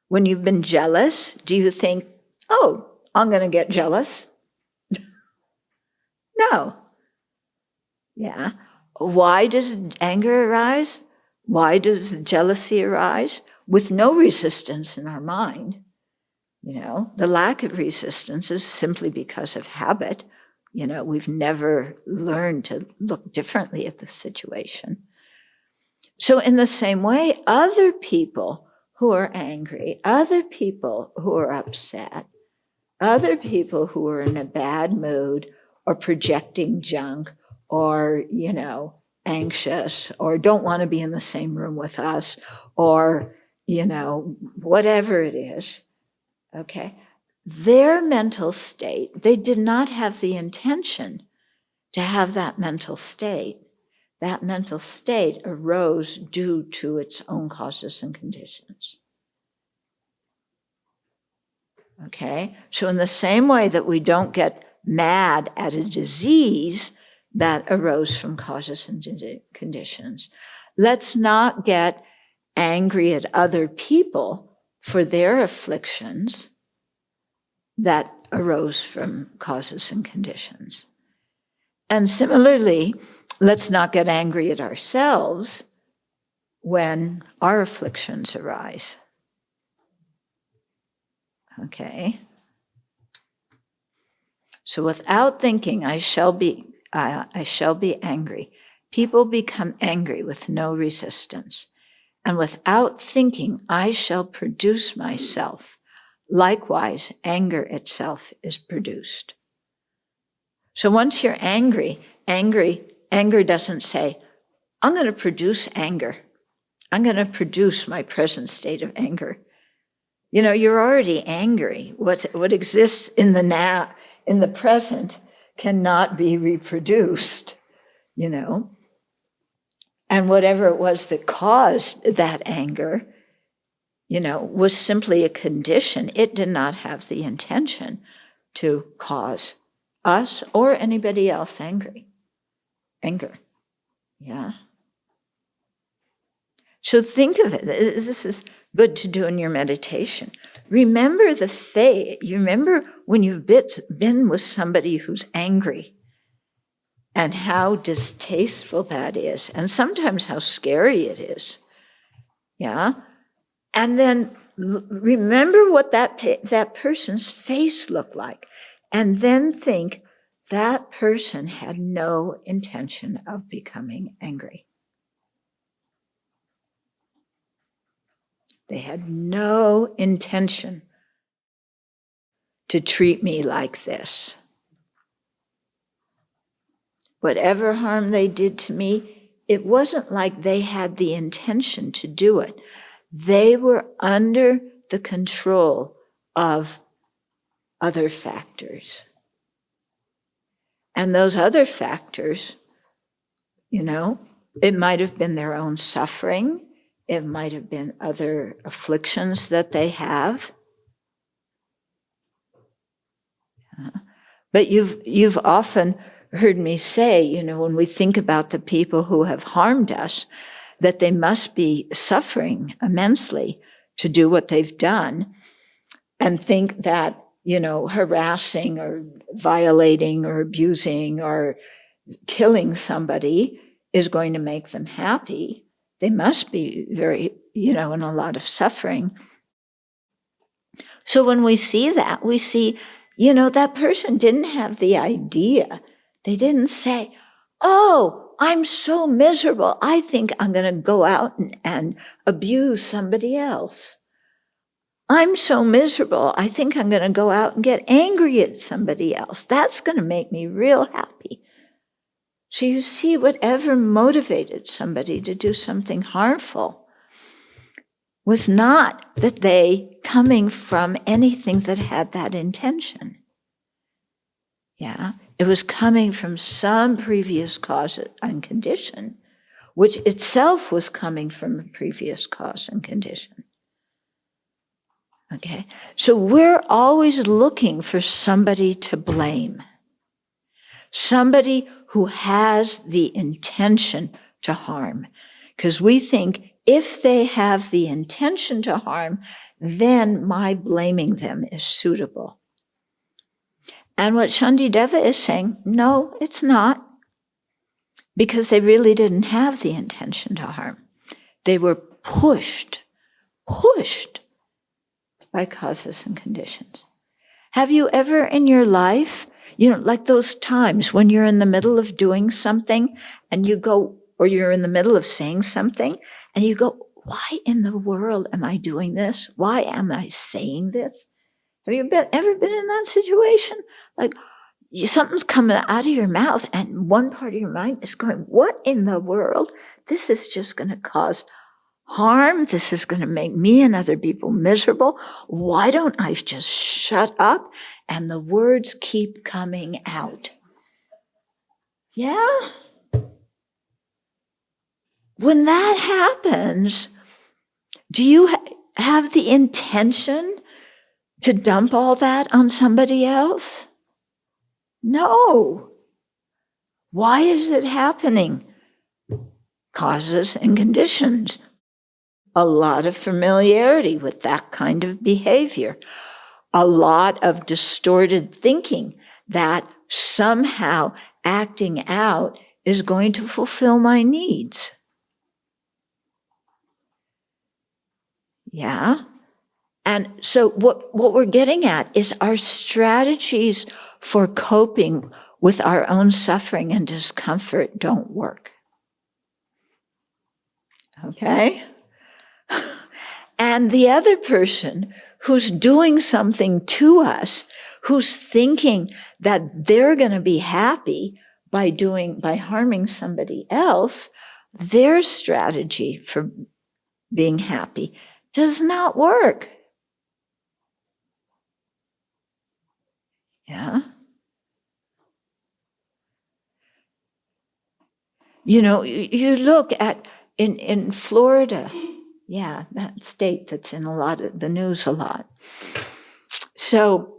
When you've been jealous, do you think, oh, I'm going to get jealous? No. Why does anger arise? Why does jealousy arise? With no resistance in our mind. The lack of resistance is simply because of habit. We've never learned to look differently at the situation. So in the same way, other people who are angry, other people who are upset, other people who are in a bad mood or projecting junk or, anxious or don't want to be in the same room with us or, whatever it is, okay? Their mental state, they did not have the intention to have that mental state. That mental state arose due to its own causes and conditions. Okay? So in the same way that we don't get mad at a disease that arose from causes and conditions, let's not get angry at other people for their afflictions that arose from causes and conditions. And similarly, let's not get angry at ourselves when our afflictions arise. Okay? So without thinking, I shall be angry. People become angry with no resistance. and without thinking I shall produce myself. Likewise, anger itself is produced. So once you're angry, anger doesn't say, I'm going to produce anger. I'm going to produce my present state of anger. You know, you're already angry. What exists in the now, in the present, cannot be reproduced, you know. And whatever it was that caused that anger, you know, was simply a condition. It did not have the intention to cause us or anybody else anger. Yeah. So think of it. This is good to do in your meditation. Remember the fate. You remember when you've been with somebody who's angry and how distasteful that is, and sometimes how scary it is. Yeah. And then remember what that person's face looked like, and then think that person had no intention of becoming angry. They had no intention to treat me like this. Whatever harm they did to me, it wasn't like they had the intention to do it. They were under the control of other factors. And those other factors, you know, it might have been their own suffering. It might have been other afflictions that they have. But you've often heard me say, you know, when we think about the people who have harmed us, that they must be suffering immensely to do what they've done, and think that, you know, harassing or violating or abusing or killing somebody is going to make them happy. They must be very, you know, in a lot of suffering. So when we see that, we see, you know, that person didn't have the idea. They didn't say, oh, I'm so miserable, I think I'm going to go out and abuse somebody else. I'm so miserable, I think I'm going to go out and get angry at somebody else. That's going to make me real happy. So you see, whatever motivated somebody to do something harmful was not that they coming from anything that had that intention. Yeah, it was coming from some previous cause and condition, which itself was coming from a previous cause and condition. Okay, so we're always looking for somebody to blame. Somebody who has the intention to harm. Because we think if they have the intention to harm, then my blaming them is suitable. And what Shantideva is saying, no, it's not. Because they really didn't have the intention to harm. They were pushed by causes and conditions. Have you ever in your life, you know, like those times when you're in the middle of doing something and you go, or you're in the middle of saying something and you go, why in the world am I doing this? Why am I saying this? Have you ever been in that situation? Like something's coming out of your mouth and one part of your mind is going, what in the world? This is just going to cause harm. This is going to make me and other people miserable. Why don't I just shut up? And the words keep coming out. Yeah? When that happens, do you have the intention to dump all that on somebody else? No. Why is it happening? Causes and conditions. A lot of familiarity with that kind of behavior. A lot of distorted thinking that somehow acting out is going to fulfill my needs. Yeah? And so what we're getting at is our strategies for coping with our own suffering and discomfort don't work. Okay? And the other person who's doing something to us, who's thinking that they're going to be happy by harming somebody else, their strategy for being happy does not work. Yeah. You know, you look at in Florida, yeah, that state that's in a lot of the news a lot. So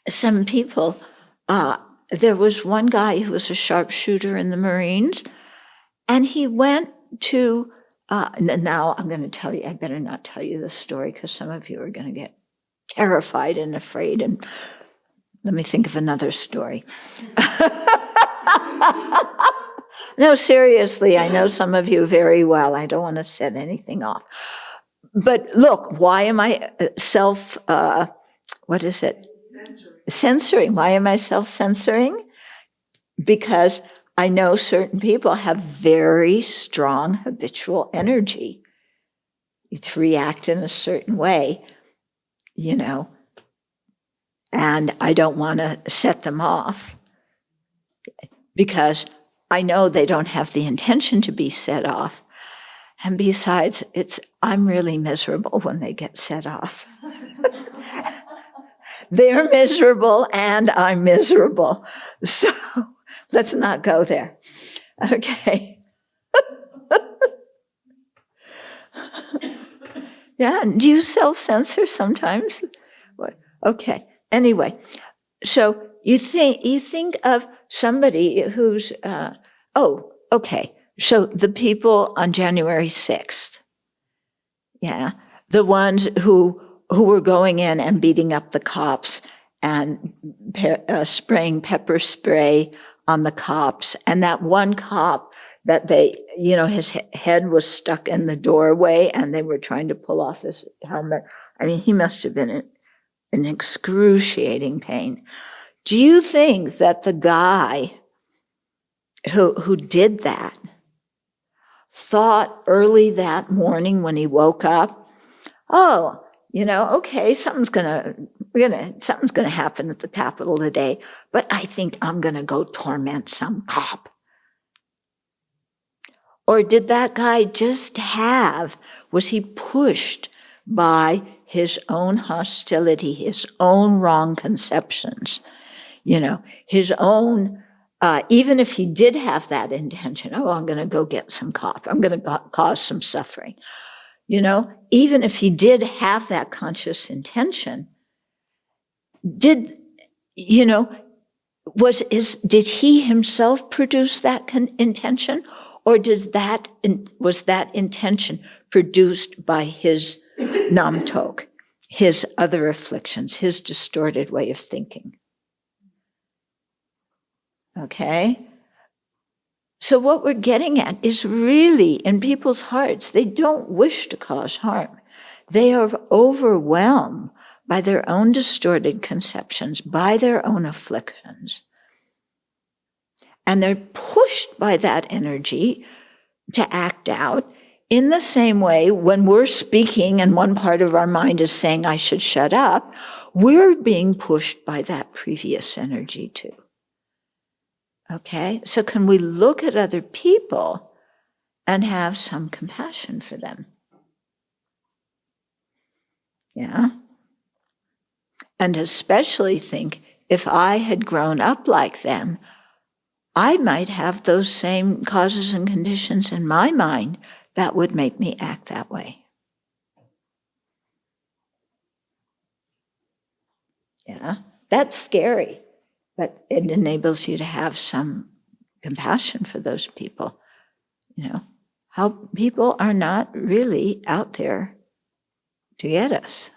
some people, there was one guy who was a sharpshooter in the Marines, and he went to, now I'm going to tell you, I better not tell you this story because some of you are going to get terrified and afraid, and let me think of another story. No, seriously, I know some of you very well. I don't want to set anything off. But look, why am I censoring? Why am I self-censoring? Because I know certain people have very strong habitual energy to react in a certain way, you know, and I don't want to set them off because I know they don't have the intention to be set off. And besides, I'm really miserable when they get set off. They're miserable and I'm miserable. So let's not go there. Okay. Yeah, do you self-censor sometimes? Okay. Anyway, so you think of somebody who's, okay. So the people on January 6th, yeah, the ones who were going in and beating up the cops and spraying pepper spray on the cops, and that one cop that his head was stuck in the doorway and they were trying to pull off his helmet. I mean, he must have been in excruciating pain. Do you think that the guy who did that thought early that morning when he woke up, oh, okay, something's gonna happen at the Capitol today, but I think I'm gonna go torment some cop? Or did that guy was he pushed by his own hostility, his own wrong conceptions, his own, even if he did have that intention, I'm going to go get some cop, I'm going to cause some suffering, even if he did have that conscious intention, did he himself produce that intention, or was that intention produced by his namtok, his other afflictions, his distorted way of thinking? Okay? So what we're getting at is really in people's hearts, they don't wish to cause harm. They are overwhelmed by their own distorted conceptions, by their own afflictions. And they're pushed by that energy to act out in the same way when we're speaking and one part of our mind is saying, I should shut up, we're being pushed by that previous energy too. Okay? So can we look at other people and have some compassion for them? Yeah? And especially think, if I had grown up like them, I might have those same causes and conditions in my mind that would make me act that way. Yeah, that's scary, but it enables you to have some compassion for those people. How people are not really out there to get us.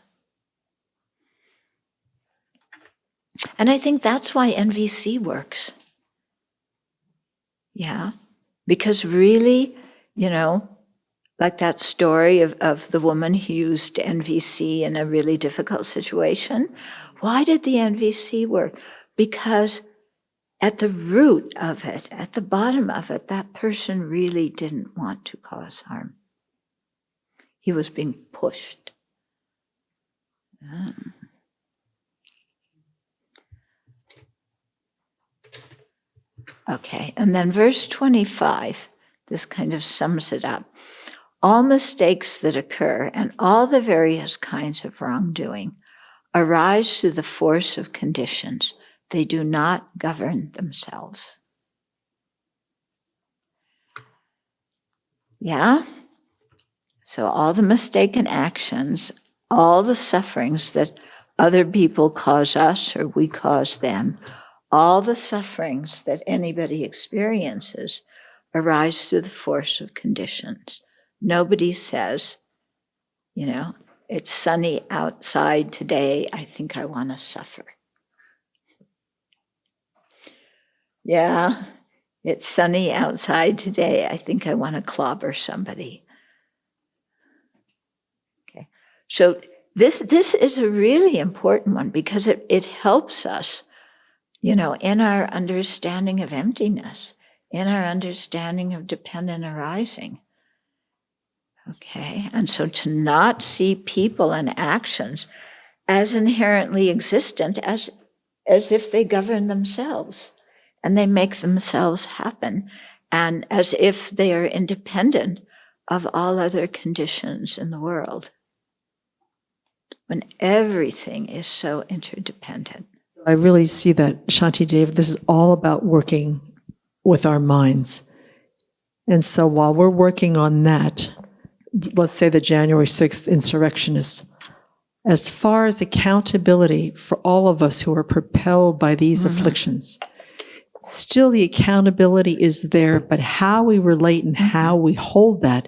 And I think that's why NVC works. Yeah, because really, like that story of the woman who used NVC in a really difficult situation. Why did the NVC work? Because at the root of it, at the bottom of it, that person really didn't want to cause harm. He was being pushed. Okay, and then verse 25, this kind of sums it up. All mistakes that occur and all the various kinds of wrongdoing arise through the force of conditions. They do not govern themselves. Yeah? So all the mistaken actions, all the sufferings that other people cause us or we cause them, all the sufferings that anybody experiences arise through the force of conditions. Nobody says, it's sunny outside today, I think I want to suffer. Yeah, it's sunny outside today, I think I want to clobber somebody. Okay, so this is a really important one because it helps us, in our understanding of emptiness, in our understanding of dependent arising. Okay, and so to not see people and actions as inherently existent as if they govern themselves and they make themselves happen, and as if they are independent of all other conditions in the world, when everything is so interdependent. I really see that, Shantideva, this is all about working with our minds. And so while we're working on that, let's say the January 6th insurrectionists, as far as accountability for all of us who are propelled by these afflictions, still the accountability is there, but how we relate and how we hold that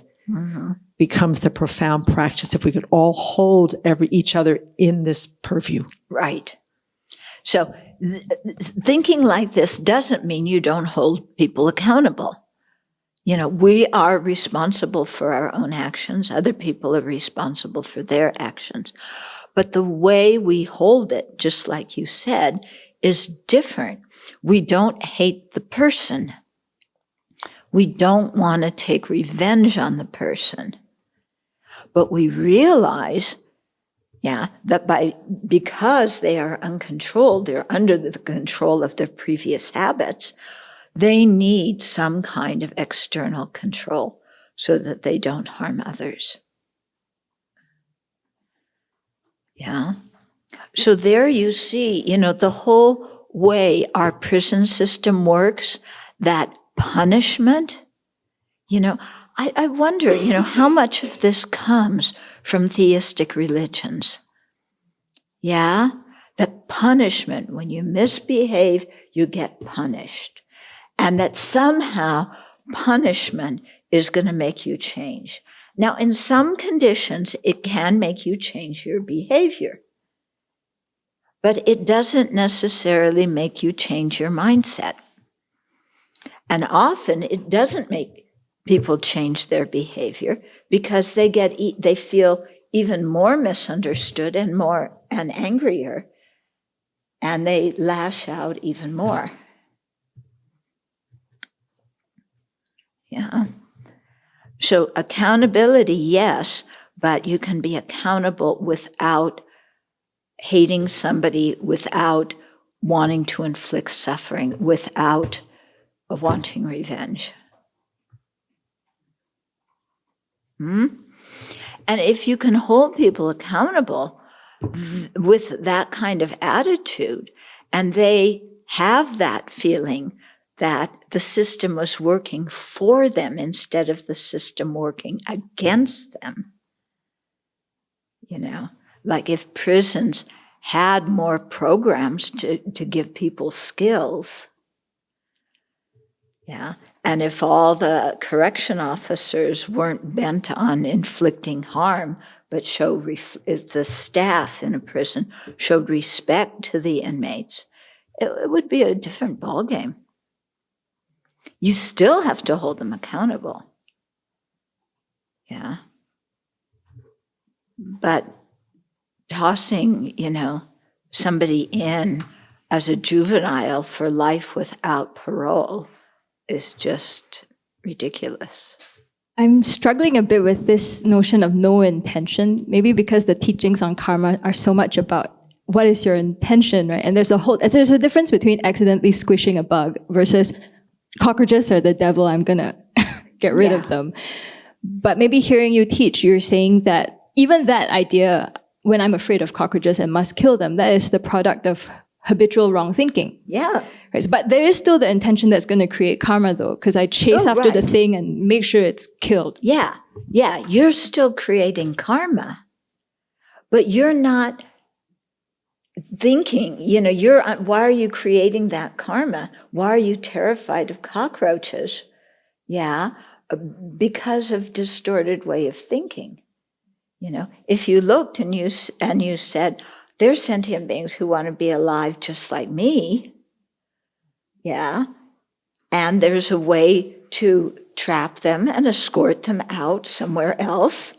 becomes the profound practice if we could all hold each other in this purview. Right. So thinking like this doesn't mean you don't hold people accountable. We are responsible for our own actions. Other people are responsible for their actions. But the way we hold it, just like you said, is different. We don't hate the person. We don't want to take revenge on the person. But we realize, that because they are uncontrolled, they're under the control of their previous habits, they need some kind of external control so that they don't harm others. Yeah. So there you see, the whole way our prison system works, that punishment, I wonder, how much of this comes from theistic religions? Yeah? That punishment, when you misbehave, you get punished. And that somehow punishment is going to make you change. Now, in some conditions, it can make you change your behavior. But it doesn't necessarily make you change your mindset. And often it doesn't make people change their behavior because they feel even more misunderstood and angrier, and they lash out even more. Yeah. So accountability, yes, but you can be accountable without hating somebody, without wanting to inflict suffering, without wanting revenge. And if you can hold people accountable with that kind of attitude, and they have that feeling that the system was working for them instead of the system working against them, like if prisons had more programs to give people skills, and if all the correction officers weren't bent on inflicting harm, but if the staff in a prison showed respect to the inmates, it would be a different ballgame. You still have to hold them accountable. Yeah. But tossing, somebody in as a juvenile for life without parole is just ridiculous. I'm struggling a bit with this notion of no intention, maybe because the teachings on karma are so much about what is your intention, right? And there's a difference between accidentally squishing a bug versus cockroaches are the devil, I'm gonna get rid of them. But maybe hearing you teach, you're saying that even that idea, when I'm afraid of cockroaches and must kill them, that is the product of habitual wrong thinking. Yeah. Right? But there is still the intention that's going to create karma, though, because I chase after the thing and make sure it's killed. Yeah. Yeah. You're still creating karma, but you're not thinking, why are you creating that karma? Why are you terrified of cockroaches? Yeah. Because of distorted way of thinking. If you looked and you said, they're sentient beings who want to be alive just like me. Yeah. And there's a way to trap them and escort them out somewhere else.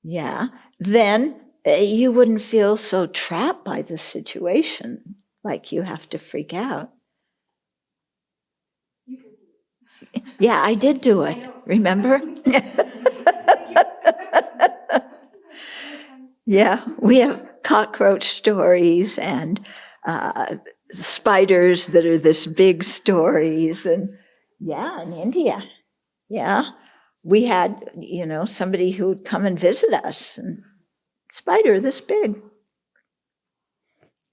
Yeah. Then you wouldn't feel so trapped by the situation, like you have to freak out. Yeah, I did do it. Remember? Yeah, we have cockroach stories and spiders that are this big stories. And yeah, in India, yeah, we had, somebody who would come and visit us, and spider this big.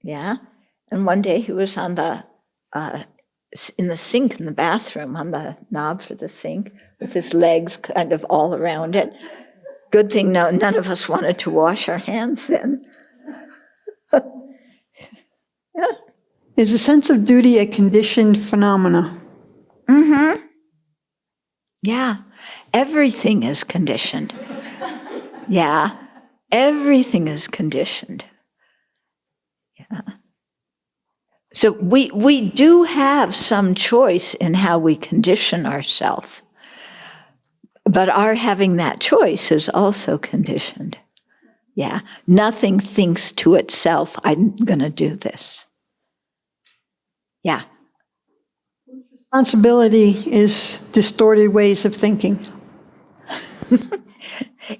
Yeah, and one day he was on in the sink in the bathroom, on the knob for the sink, with his legs kind of all around it. Good thing none of us wanted to wash our hands then. Yeah. Is a sense of duty a conditioned phenomena? Mm-hmm. Yeah. Everything is conditioned. Yeah. Everything is conditioned. Yeah. So we do have some choice in how we condition ourselves. But our having that choice is also conditioned. Yeah. Nothing thinks to itself, I'm going to do this. Yeah. Responsibility is distorted ways of thinking.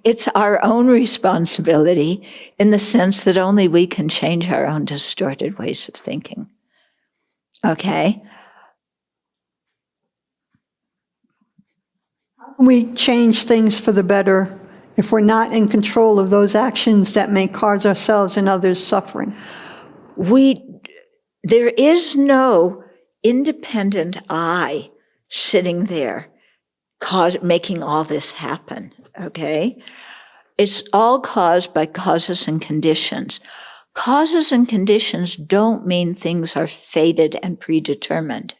It's our own responsibility in the sense that only we can change our own distorted ways of thinking. Okay? We change things for the better if we're not in control of those actions that may cause ourselves and others suffering. There is no independent I sitting there making all this happen, okay? It's all caused by causes and conditions. Causes and conditions don't mean things are fated and predetermined.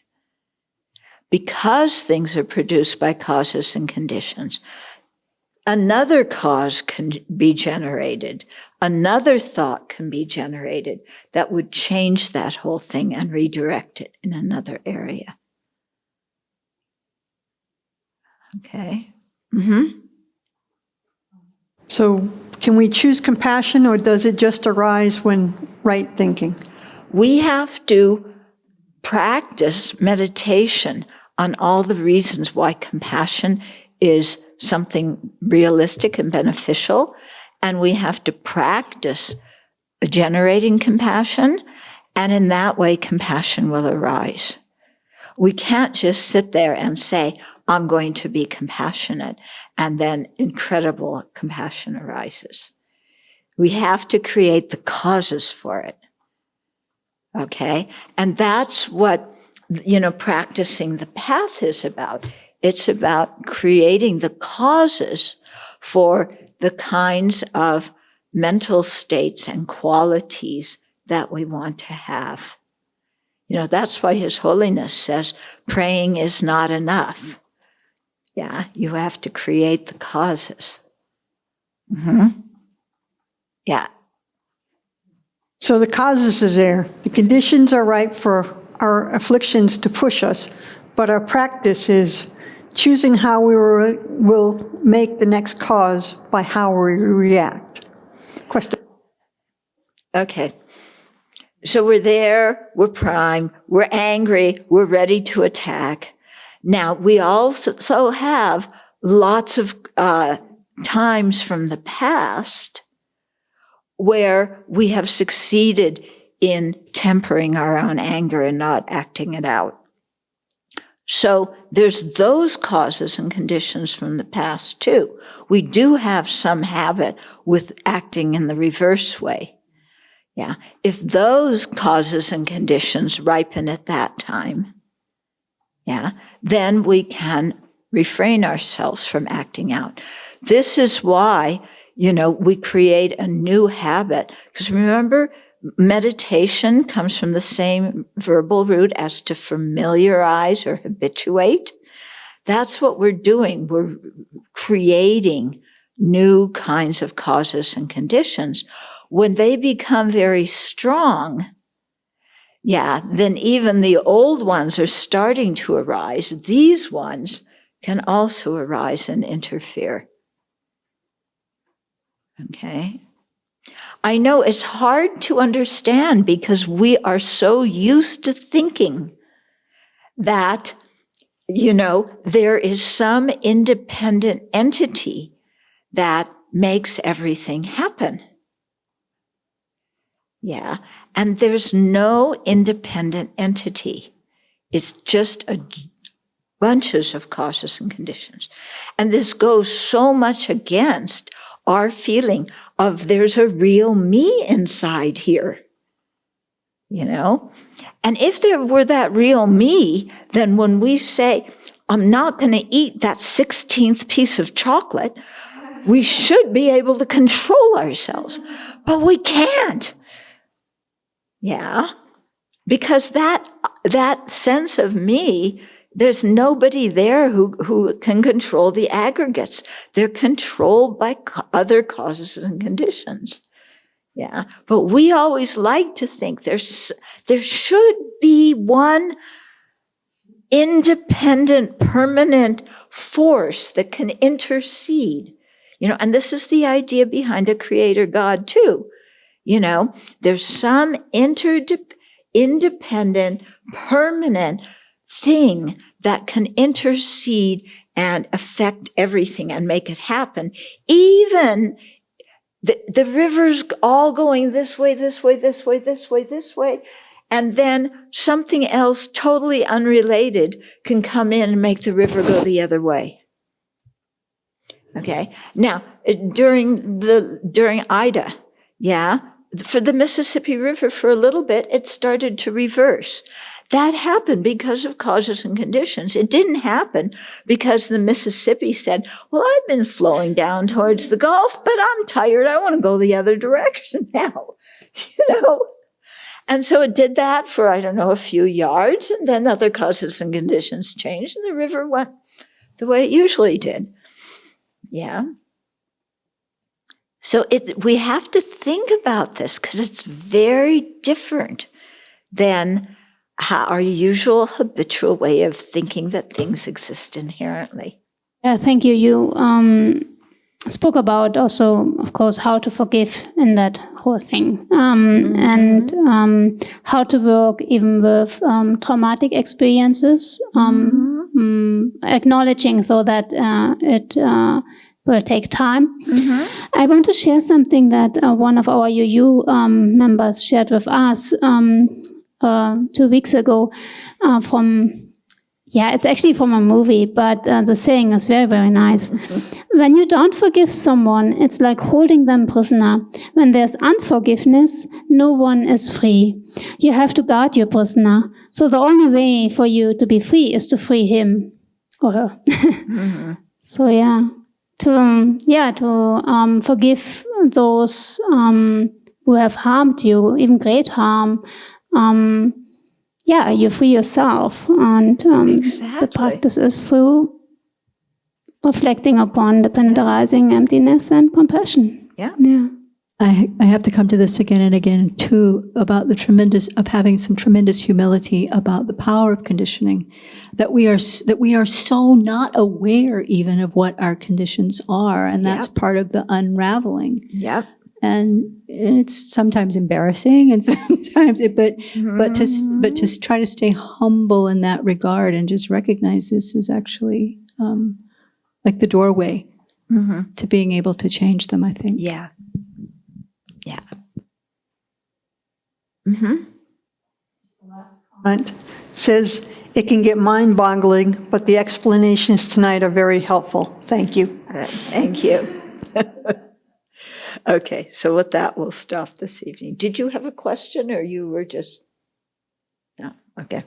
Because things are produced by causes and conditions, another cause can be generated, another thought can be generated that would change that whole thing and redirect it in another area. Okay? Mm-hmm. So can we choose compassion, or does it just arise when right thinking? We have to practice meditation on all the reasons why compassion is something realistic and beneficial, and we have to practice generating compassion, and in that way compassion will arise. We can't just sit there and say, I'm going to be compassionate, and then incredible compassion arises. We have to create the causes for it. Okay? And that's what, practicing the path is about. It's about creating the causes for the kinds of mental states and qualities that we want to have. That's why His Holiness says praying is not enough. Yeah, you have to create the causes. Mm-hmm. Yeah. So the causes are there. The conditions are right for our afflictions to push us, but our practice is choosing how we will make the next cause by how we react. Question. Okay. So we're there, we're primed, we're angry, we're ready to attack. Now, we also have lots of times from the past where we have succeeded in tempering our own anger and not acting it out. So there's those causes and conditions from the past too. We do have some habit with acting in the reverse way. Yeah. If those causes and conditions ripen at that time, yeah, then we can refrain ourselves from acting out. This is why, we create a new habit. Because remember, meditation comes from the same verbal root as to familiarize or habituate. That's what we're doing. We're creating new kinds of causes and conditions. When they become very strong, then even the old ones are starting to arise. These ones can also arise and interfere. Okay? I know it's hard to understand because we are so used to thinking that, there is some independent entity that makes everything happen. Yeah. And there's no independent entity. It's just bunches of causes and conditions. And this goes so much against our feeling of there's a real me inside here, And if there were that real me, then when we say, I'm not going to eat that 16th piece of chocolate, we should be able to control ourselves. But we can't. Yeah. Because that sense of me, there's nobody there who can control the aggregates. They're controlled by other causes and conditions. Yeah. But we always like to think there should be one independent, permanent force that can intercede. And this is the idea behind a creator God too. There's some independent, permanent thing that can intercede and affect everything and make it happen. Even the river's all going this way, this way, this way, this way, this way. And then something else totally unrelated can come in and make the river go the other way. Okay. Now, during Ida, for the Mississippi River, for a little bit, it started to reverse. That happened because of causes and conditions. It didn't happen because the Mississippi said, well, I've been flowing down towards the Gulf, but I'm tired. I want to go the other direction now. And so it did that for, a few yards, and then other causes and conditions changed, and the river went the way it usually did. Yeah. So we have to think about this because it's very different than our usual habitual way of thinking that things exist inherently. Yeah, thank you. You spoke about also, of course, how to forgive in that whole thing, and how to work even with traumatic experiences, acknowledging so that it will take time. I want to share something that one of our UU members shared with us 2 weeks ago it's actually from a movie, but the saying is very, very nice. When you don't forgive someone, it's like holding them prisoner. When there's unforgiveness, no one is free. You have to guard your prisoner. So the only way for you to be free is to free him or her. So to forgive those who have harmed you, even great harm. You free yourself, and Exactly. the practice is through reflecting upon the penetrizing emptiness and compassion. Yeah. I have to come to this again and again too, about having some tremendous humility about the power of conditioning, that we are so not aware even of what our conditions are, and that's part of the unraveling. Yep. And it's sometimes embarrassing, and sometimes, but to try to stay humble in that regard and just recognize this is actually like the doorway to being able to change them, I think. Yeah. Yeah. Mm-hmm. It says it can get mind-boggling, but the explanations tonight are very helpful. Thank you. Thank you. Okay, so with that, we'll stop this evening. Did you have a question, or you were just... No, okay.